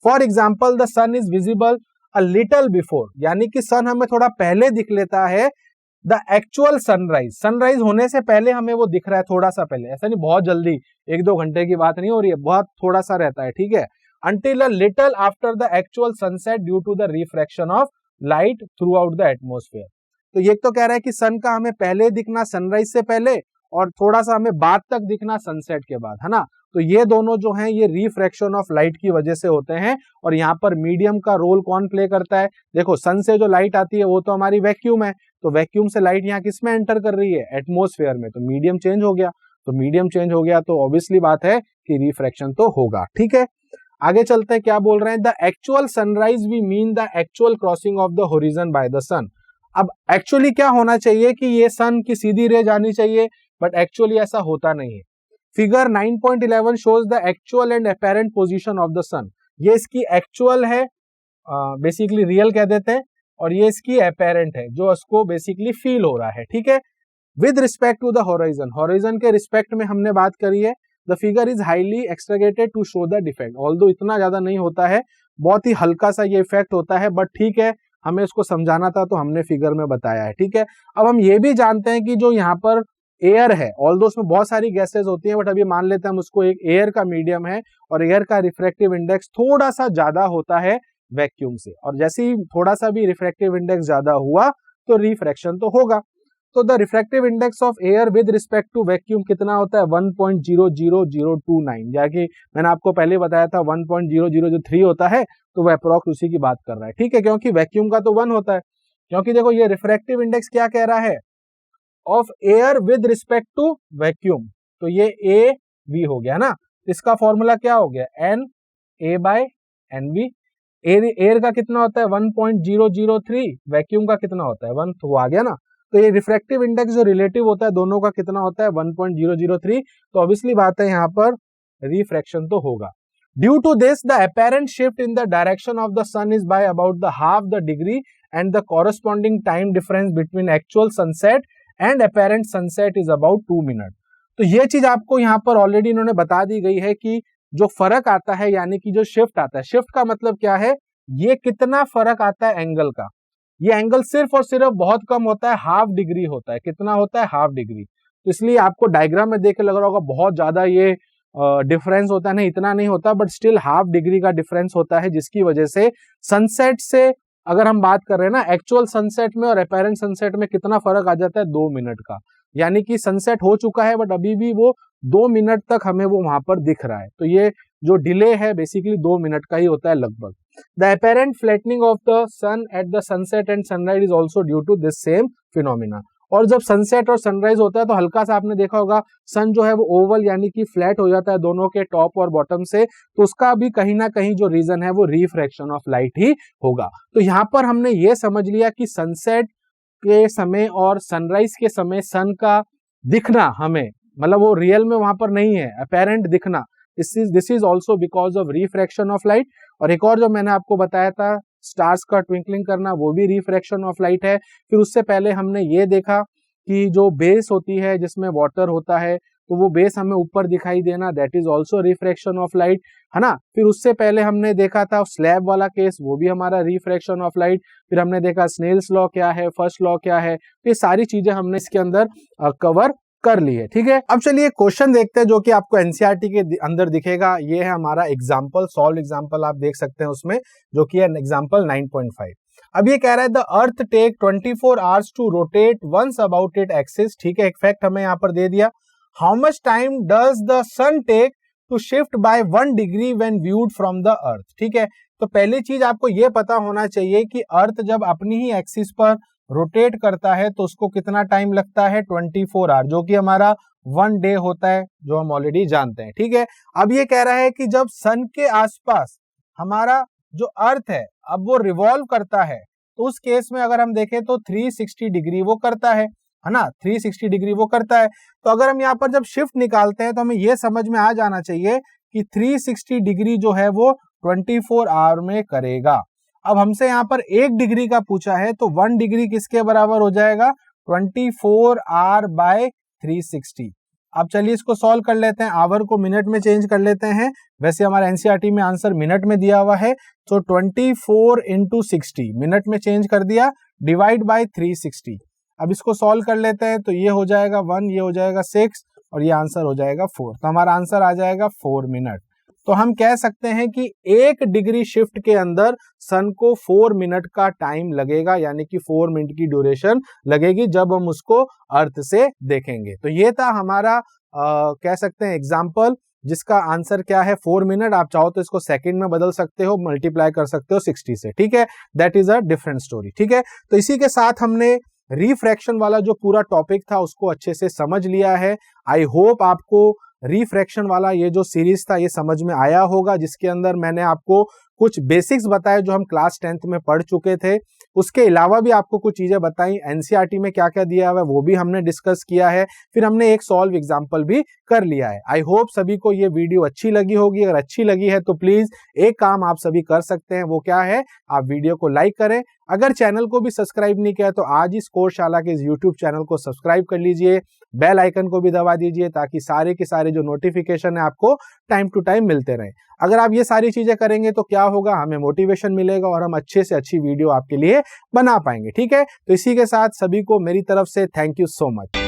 For example the sun is visible a little before, यानी कि सन हमें थोड़ा पहले दिख लेता है द एक्चुअल सनराइज, सनराइज होने से पहले हमें वो दिख रहा है, थोड़ा सा पहले, ऐसा नहीं बहुत जल्दी, 1-2 घंटे की बात नहीं हो रही है, बहुत थोड़ा सा रहता है, ठीक है। until a little after the actual sunset due to the refraction of light throughout the atmosphere। तो ये तो कह रहा है कि सन का हमें पहले दिखना सनराइज से पहले और थोड़ा सा हमें बाद तक दिखना सनसेट के बाद, है ना। तो ये दोनों जो हैं ये रिफ्रैक्शन ऑफ लाइट की वजह से होते हैं। और यहाँ पर मीडियम का रोल कौन प्ले करता है? देखो सन से जो लाइट आती है वो तो हमारी वैक्यूम है, तो वैक्यूम से लाइट यहाँ किस में एंटर कर रही है? एटमोस्फेयर में। तो मीडियम चेंज हो गया, तो मीडियम चेंज हो गया तो ऑब्वियसली बात है कि रिफ्रैक्शन तो होगा, ठीक है। आगे चलते हैं, क्या बोल रहे हैं? The actual sunrise we mean the actual crossing of the horizon by the sun. अब एक्चुअली क्या होना चाहिए कि ये सन की सीधी रे जानी चाहिए, बट एक्चुअली ऐसा होता नहीं है। Figure 9.11 shows the actual and apparent position of the sun. ये इसकी एक्चुअल है, बेसिकली रियल कह देते हैं, और ये इसकी अपेरेंट है जो उसको बेसिकली फील हो रहा है, ठीक है। With respect to the horizon, horizon के रिस्पेक्ट में हमने बात करी है। The figure is highly exaggerated to show the defect, although इतना ज्यादा नहीं होता है, बहुत ही हल्का सा ये इफेक्ट होता है, बट ठीक है, हमें इसको समझाना था तो हमने फिगर में बताया है, ठीक है। अब हम ये भी जानते हैं कि जो यहाँ पर एयर है, ऑल्दो उसमें बहुत सारी गैसेस होती हैं, बट अभी मान लेते हैं हम उसको एक एयर का मीडियम है, और एयर का रिफ्रैक्टिव इंडेक्स थोड़ा सा ज्यादा होता है वैक्यूम से, और जैसे ही थोड़ा सा भी रिफ्रैक्टिव इंडेक्स ज्यादा हुआ तो रिफ्रैक्शन तो होगा। तो the refractive index of air with respect to vacuum कितना होता है? 1.00029, यानी कि मैंने आपको पहले बताया था 1.003 होता है, तो वह अप्रॉक्स उसी की बात कर रहा है, ठीक है, क्योंकि वैक्यूम का तो 1 होता है। क्योंकि देखो ये रिफ्रैक्टिव इंडेक्स क्या कह रहा है? Of air with respect to vacuum, तो ये ए वी हो गया ना। इसका फॉर्मूला क्या हो गया? N a by n v. Air का कितना होता है? 1.003, वैक्यूम का कितना होता है? 1, तो आ गया ना। तो ये रिफ्रैक्टिव इंडेक्स जो रिलेटिव होता है दोनों का कितना होता है? 1.003। तो ऑब्वियसली बात है यहाँ पर रिफ्रैक्शन तो होगा। Due to this the apparent shift in the direction of the sun is by about the half the degree and the corresponding time difference between actual sunset and apparent sunset is about 2 minute. तो ये चीज आपको यहाँ पर ऑलरेडी इन्होंने बता दी गई है कि जो फर्क आता है, यानी कि जो शिफ्ट आता है, शिफ्ट का मतलब क्या है? ये कितना फर्क आता है एंगल का। ये एंगल सिर्फ और सिर्फ बहुत कम होता है, हाफ डिग्री होता है। कितना होता है? Half degree. तो इसलिए आपको डायग्राम में देख के लग रहा होगा बहुत ज्यादा ये डिफरेंस होता है, नहीं इतना नहीं होता, बट स्टिल हाफ डिग्री का डिफरेंस होता है, जिसकी वजह से सनसेट से अगर हम बात कर रहे हैं ना, एक्चुअल सनसेट में और अपेरेंट सनसेट में कितना फर्क आ जाता है? 2 मिनट का। यानी कि सनसेट हो चुका है बट अभी भी वो 2 मिनट तक हमें वो वहां पर दिख रहा है। तो ये जो डिले है बेसिकली 2 मिनट का ही होता है लगभग। The apparent flattening of the sun at the sunset and sunrise is also due to this same phenomena. और जब सनसेट और सनराइज होता है तो हल्का सा आपने देखा होगा, सन जो है वो ओवल यानी कि फ्लैट हो जाता है दोनों के टॉप और बॉटम से, तो उसका भी कहीं ना कहीं जो रीजन है वो रिफ्रैक्शन ऑफ लाइट ही होगा। तो यहाँ पर हमने ये समझ लिया कि सनसेट के समय और सनराइज के समय सन का दिखना हमें, मतलब वो रियल में वहां पर नहीं है, अपेरेंट दिखना, this is also because of refraction of light. और एक और जो मैंने आपको बताया था स्टार्स का ट्विंकलिंग करना, वो भी रिफ्रैक्शन ऑफ लाइट है। फिर उससे पहले हमने ये देखा कि जो बेस होती है जिसमें वाटर होता है, तो वो बेस हमें ऊपर दिखाई देना, that is also refraction of light, है ना। फिर उससे पहले हमने देखा था स्लैब वाला केस, वो भी हमारा रिफ्रैक्शन ऑफ लाइट। फिर हमने देखा स्नेल्स लॉ क्या है, फर्स्ट लॉ क्या है, तो ये सारी चीजें हमने इसके अंदर कवर कर ली है, ठीक है। अब चलिए क्वेश्चन देखते हैं जो कि आपको एनसीईआरटी के अंदर दिखेगा। ये है हमारा एग्जांपल, सॉल्व एग्जांपल आप देख सकते हैं उसमें, जो कि है एग्जांपल 9.5। अब ये कह रहा है the earth take 24 hours to rotate once about it axis, ठीक है, एक फैक्ट हमें यहाँ पर दे दिया। How much time does the sun take to shift by 1 degree when viewed from the earth, ठीक है। तो पहली चीज आपको ये पता होना चाहिए कि अर्थ जब अपनी ही एक्सिस पर रोटेट करता है तो उसको कितना टाइम लगता है? 24 आवर, जो कि हमारा 1 डे होता है, जो हम ऑलरेडी जानते हैं, ठीक है। अब ये कह रहा है कि जब सन के आसपास हमारा जो अर्थ है अब वो रिवॉल्व करता है, तो उस केस में अगर हम देखें तो 360 डिग्री वो करता है ना, 360 डिग्री वो करता है। तो अगर हम यहाँ पर जब शिफ्ट निकालते हैं तो हमें ये समझ में आ जाना चाहिए कि 360 डिग्री जो है वो 24 आवर में करेगा। अब हमसे यहाँ पर 1 डिग्री का पूछा है, तो 1 डिग्री किसके बराबर हो जाएगा? 24 आवर बाय 360। अब चलिए इसको सॉल्व कर लेते हैं, आवर को मिनट में चेंज कर लेते हैं। वैसे हमारा एनसीईआरटी में आंसर मिनट में दिया हुआ है, तो 24 into 60 मिनट में चेंज कर दिया, डिवाइड बाय 360। अब इसको सॉल्व कर लेते हैं, तो ये हो जाएगा 1, ये हो जाएगा 6 और ये आंसर हो जाएगा 4। तो हमारा आंसर आ जाएगा 4 मिनट। तो हम कह सकते हैं कि 1 डिग्री शिफ्ट के अंदर सन को 4 मिनट का टाइम लगेगा, यानी कि 4 मिनट की ड्यूरेशन लगेगी जब हम उसको अर्थ से देखेंगे। तो ये था हमारा कह सकते हैं एग्जाम्पल, जिसका आंसर क्या है 4 मिनट। आप चाहो तो इसको सेकंड में बदल सकते हो, मल्टीप्लाई कर सकते हो 60 से, ठीक है। That is a different story, ठीक है। तो इसी के साथ हमने रिफ्रैक्शन वाला जो पूरा टॉपिक था उसको अच्छे से समझ लिया है। आई होप आपको रिफ्रैक्शन वाला ये जो सीरीज था ये समझ में आया होगा, जिसके अंदर मैंने आपको कुछ बेसिक्स बताए जो हम क्लास 10th में पढ़ चुके थे। उसके अलावा भी आपको कुछ चीजें बताई, एनसीईआरटी में क्या क्या दिया हुआ है वो भी हमने डिस्कस किया है, फिर हमने एक सॉल्व एग्जाम्पल भी कर लिया है। आई होप सभी को ये वीडियो अच्छी लगी होगी। अगर अच्छी लगी है तो प्लीज एक काम आप सभी कर सकते हैं, वो क्या है, आप वीडियो को लाइक करें। अगर चैनल को भी सब्सक्राइब नहीं किया तो आज ही स्कोरशाला के इस यूट्यूब चैनल को सब्सक्राइब कर लीजिए, बेल आइकन को भी दबा दीजिए, ताकि सारे के सारे जो नोटिफिकेशन है आपको टाइम टू टाइम मिलते रहें। अगर आप ये सारी चीजें करेंगे तो क्या होगा, हमें मोटिवेशन मिलेगा और हम अच्छे से अच्छी वीडियो आपके लिए बना पाएंगे, ठीक है। तो इसी के साथ सभी को मेरी तरफ से थैंक यू सो मच।